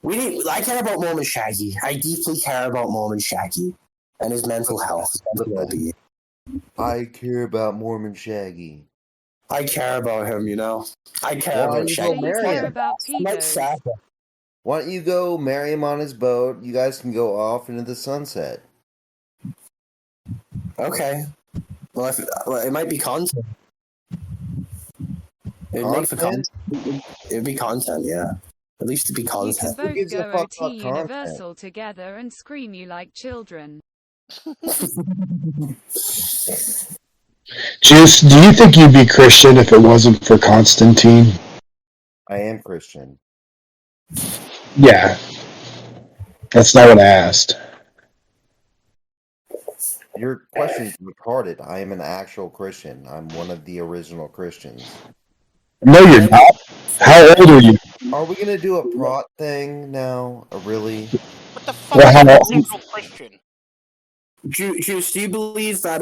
I care about Mom and Shaggy. I deeply care about Mom and Shaggy. and his mental health, mental well-being. I care about Mormon Shaggy. I care about him, you know. I care Why about don't you Shaggy. go marry him? About pedos. Why don't you go marry him on his boat? You guys can go off into the sunset. Okay. Well, it might be content. It'd make for content. It'd be content, yeah. At least it'd be You content. could both go OT Universal together and scream you like children. Juice, do you think you'd be Christian if it wasn't for Constantine? I am Christian. Yeah. That's not what I asked. Your question's retarded. I am an actual Christian. I'm one of the original Christians. No, you're not. How old are you? Are we gonna do a prot thing now? Really? What the fuck is an original Christian? Juice, do you believe that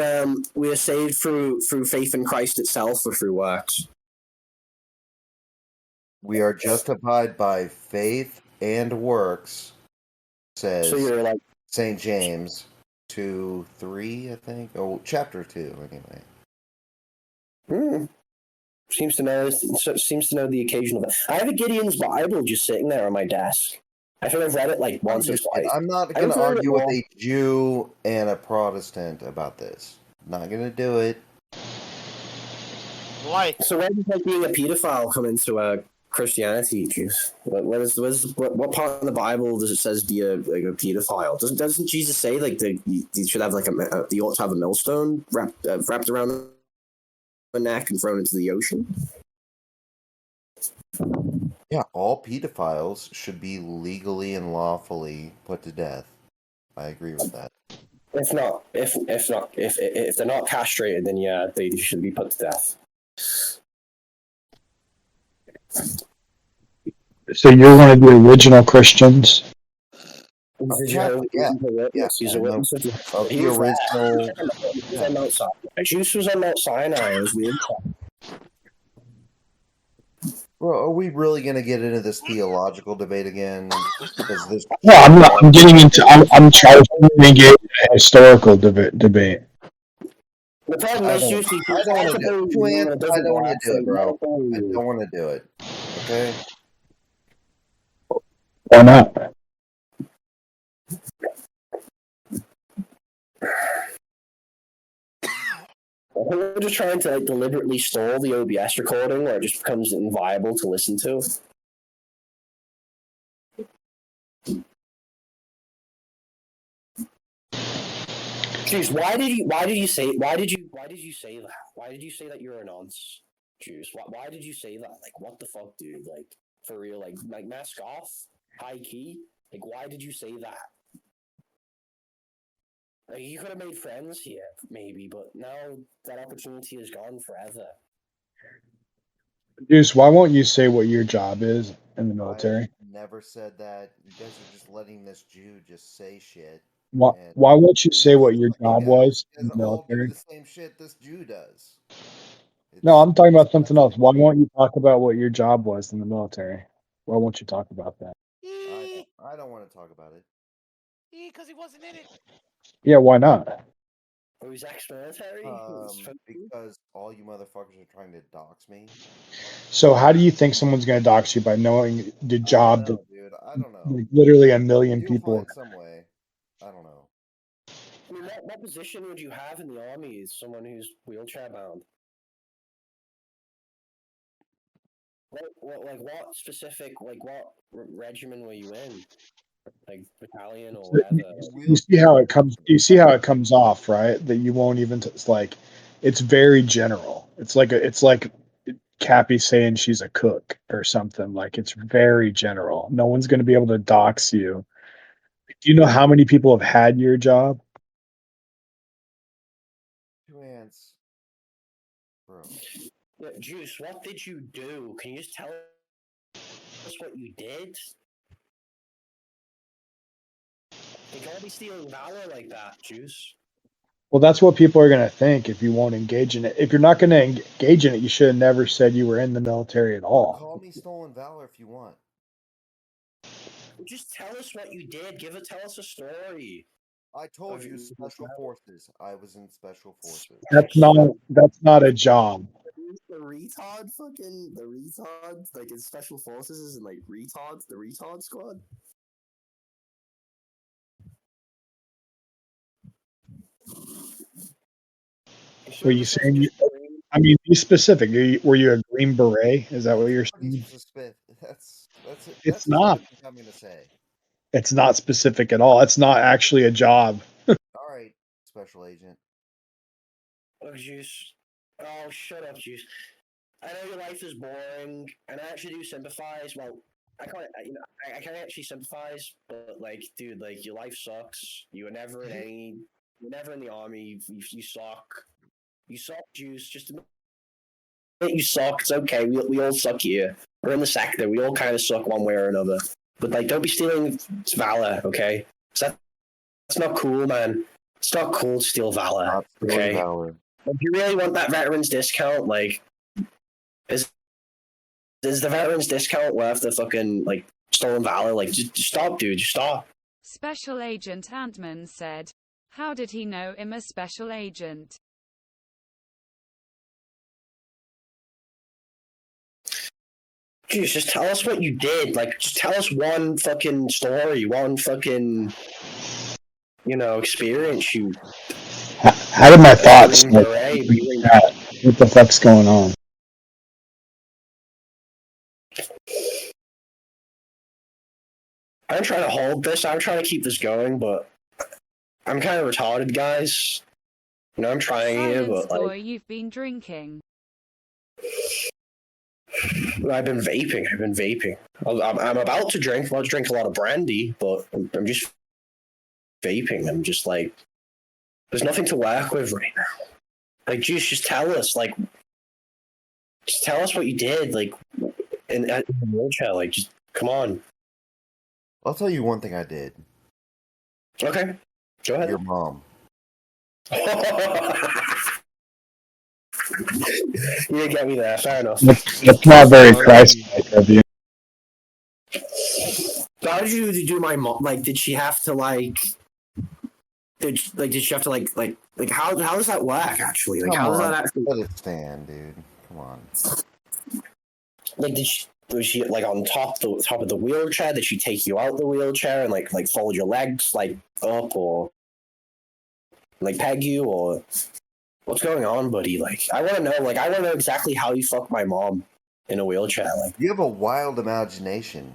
we are saved through faith in Christ itself or through works? We are justified by faith and works, says So you're like St. James 2:3, I think. Oh, chapter 2, anyway. Seems to know the occasional. I have a Gideon's Bible just sitting there on my desk. I think I've read it like once or twice. I'm not going to argue with a Jew and a Protestant about this. Not going to do it. Why? So where does being a pedophile come into Christianity, Juice? What part of the Bible does it says be a pedophile? Doesn't Jesus say like you should have like you ought to have a millstone wrapped around the neck and thrown into the ocean? Yeah, all pedophiles should be legally and lawfully put to death. I agree with that. If they're not castrated, then yeah, they should be put to death. So you're one of the original Christians? Yeah. He's a witness of the original. Juice was on Mount Sinai. It was weird. Bro, are we really going to get into this theological debate again? No, I'm not. I'm getting into. I'm trying to engage in a historical debate. The problem is, Juice, I don't want to do it, bro. I don't want to do it. Okay? Why not? We're just trying to deliberately stall the OBS recording where it just becomes inviable to listen to. Juice, why did you say that? Why did you say that you're a nonce? Juice, why did you say that? Like, what the fuck, dude? Like, for real, like mask off, high key. Like, why did you say that? Like, you could have made friends here, maybe, but now that opportunity is gone forever. Juice, why won't you say what your job is in the military? I never said that. You guys are just letting this Jew just say shit. Why won't you say what your job was in the military? The same shit this Jew does. No, I'm talking about something else. Why won't you talk about what your job was in the military? Why won't you talk about that? I don't want to talk about it. Because he wasn't in it. Yeah, why not? Oh, he's ex-military? Because all you motherfuckers are trying to dox me. So how do you think someone's going to dox you by knowing the job that dude, I don't know. Like, literally a million people? Find some way. I don't know. I mean, what position would you have in the army as someone who's wheelchair bound? What specific, what regimen were you in? Like battalion or whatever? You see how it comes. You see how it comes off, right? That you won't even. It's like, it's very general. It's like Cappy saying she's a cook or something. Like, it's very general. No one's going to be able to dox you. Do you know how many people have had your job? 2 ants. Bro. Yeah, Juice, what did you do? Can you just tell us what you did? You gotta be stealing valor like that, Juice. Well, that's what people are going to think if you won't engage in it. If you're not going to engage in it, you should have never said you were in the military at all. Call me stolen valor if you want. Just tell us what you did. Tell us a story. I told you, special forces. I was in special forces. That's not a job. The retard like in special forces is in like retards, the retard squad. Were you saying? I mean, be specific. Were you a Green Beret? Is that what you're saying? That's it. It's That's not. I'm gonna say. It's not specific at all. It's not actually a job. All right, special agent. Oh, Juice. Oh, shut up, Juice. I know your life is boring, and I actually do sympathize. Well, I can't, I can't actually sympathize, but like, dude, like your life sucks. You were never in any, you're never in the army. You suck. You suck, Juice. Just admit you suck. It's okay. We all suck here. We're in the sector. We all kind of suck one way or another. But like, don't be stealing valor, okay? That's not cool, man. It's not cool to steal valor. Okay. Valor. If you really want that veterans discount, like, is the veterans discount worth the fucking like stolen valor? Like, just stop, dude. Just stop. Special Agent Ant-Man said, "How did he know I'm a special agent?" Jeez, just tell us what you did. Like, just tell us one fucking story, one fucking, experience you. How did my thoughts? What the fuck's going on? I'm trying to hold this. I'm trying to keep this going, but I'm kind of retarded, guys. I'm trying here, but boy, you've been drinking. I've been vaping. I'm about to drink. I'm about to drink a lot of brandy, but I'm just vaping. I'm just like, there's nothing to work with right now. Like, just tell us, like, just tell us what you did, like, in the wheelchair. Like, just come on. I'll tell you one thing I did. Okay, go ahead. Your mom. You didn't get me there. Fair enough. That's not very Christ-like of you. How did you do my mom? Like, did she have to like? Did she have to like how does that work actually? Like, how does that actually? Let it stand, dude. Come on. Like, was she like on top of the wheelchair? Did she take you out the wheelchair and like fold your legs like up or like peg you or what's going on, buddy? Like, I want to know. Like, I want to know exactly how you fucked my mom in a wheelchair. Like, you have a wild imagination.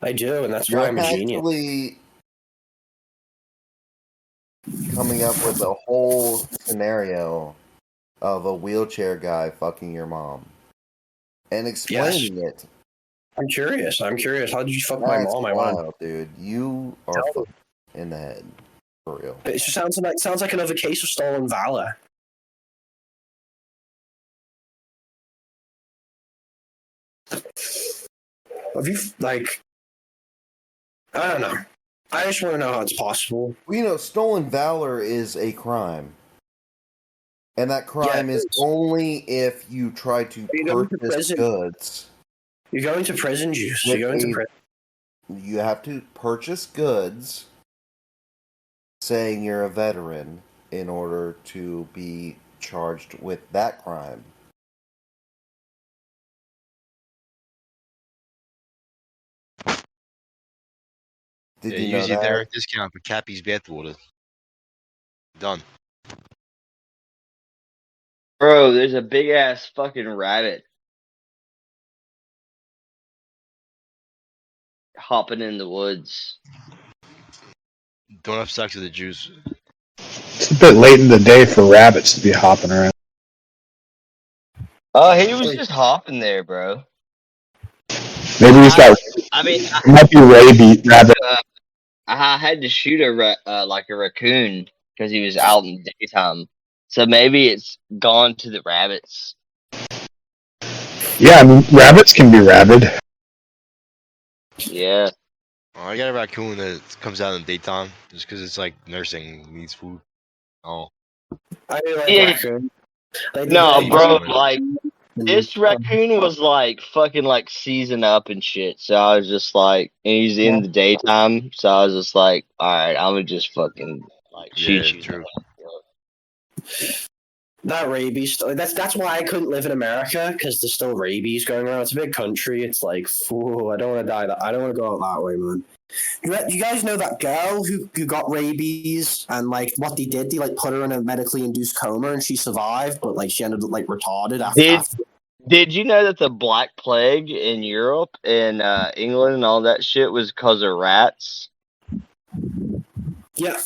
I do, and that's why I'm a genius. Actually coming up with a whole scenario of a wheelchair guy fucking your mom and explaining it. I'm curious. How did you fuck my mom? I want, dude. You are fucking in the head for real. It just sounds like another case of stolen valor. Have you like? I don't know. I just want to know how it's possible. Well, stolen valor is a crime. And that crime is only if you try to purchase goods. You're going to prison, Juice. You're going to prison. You have to purchase goods saying you're a veteran in order to be charged with that crime. Did you know usually that? there a discount for Cappy's bathwater. Done. Bro, there's a big ass fucking rabbit hopping in the woods. Don't have sex with the Jews. It's a bit late in the day for rabbits to be hopping around. Oh, he was just hopping there, bro. Maybe he's got. I mean, it might be rabies. Rabbit. I had to shoot a raccoon because he was out in the daytime. So maybe it's gone to the rabbits. Yeah, I mean, rabbits can be rabid. Yeah. Oh, I got a raccoon that comes out in the daytime just because it's like nursing, needs food. Oh. I do like Yeah. raccoon. No, bro, like this raccoon was like fucking like season up and shit. So I was just like, and he's in the daytime. So I was just like, all right, I'm gonna just fucking like shoot you. True. That rabies. That's why I couldn't live in America, because there's still rabies going around. It's a big country. It's like, I don't want to die. I don't want to go out that way, man. You guys know that girl who got rabies, and like what they did? They like put her in a medically induced coma, and she survived, but like she ended up like retarded after. Did you know that the Black Plague in Europe and England and all that shit was because of rats? Yeah,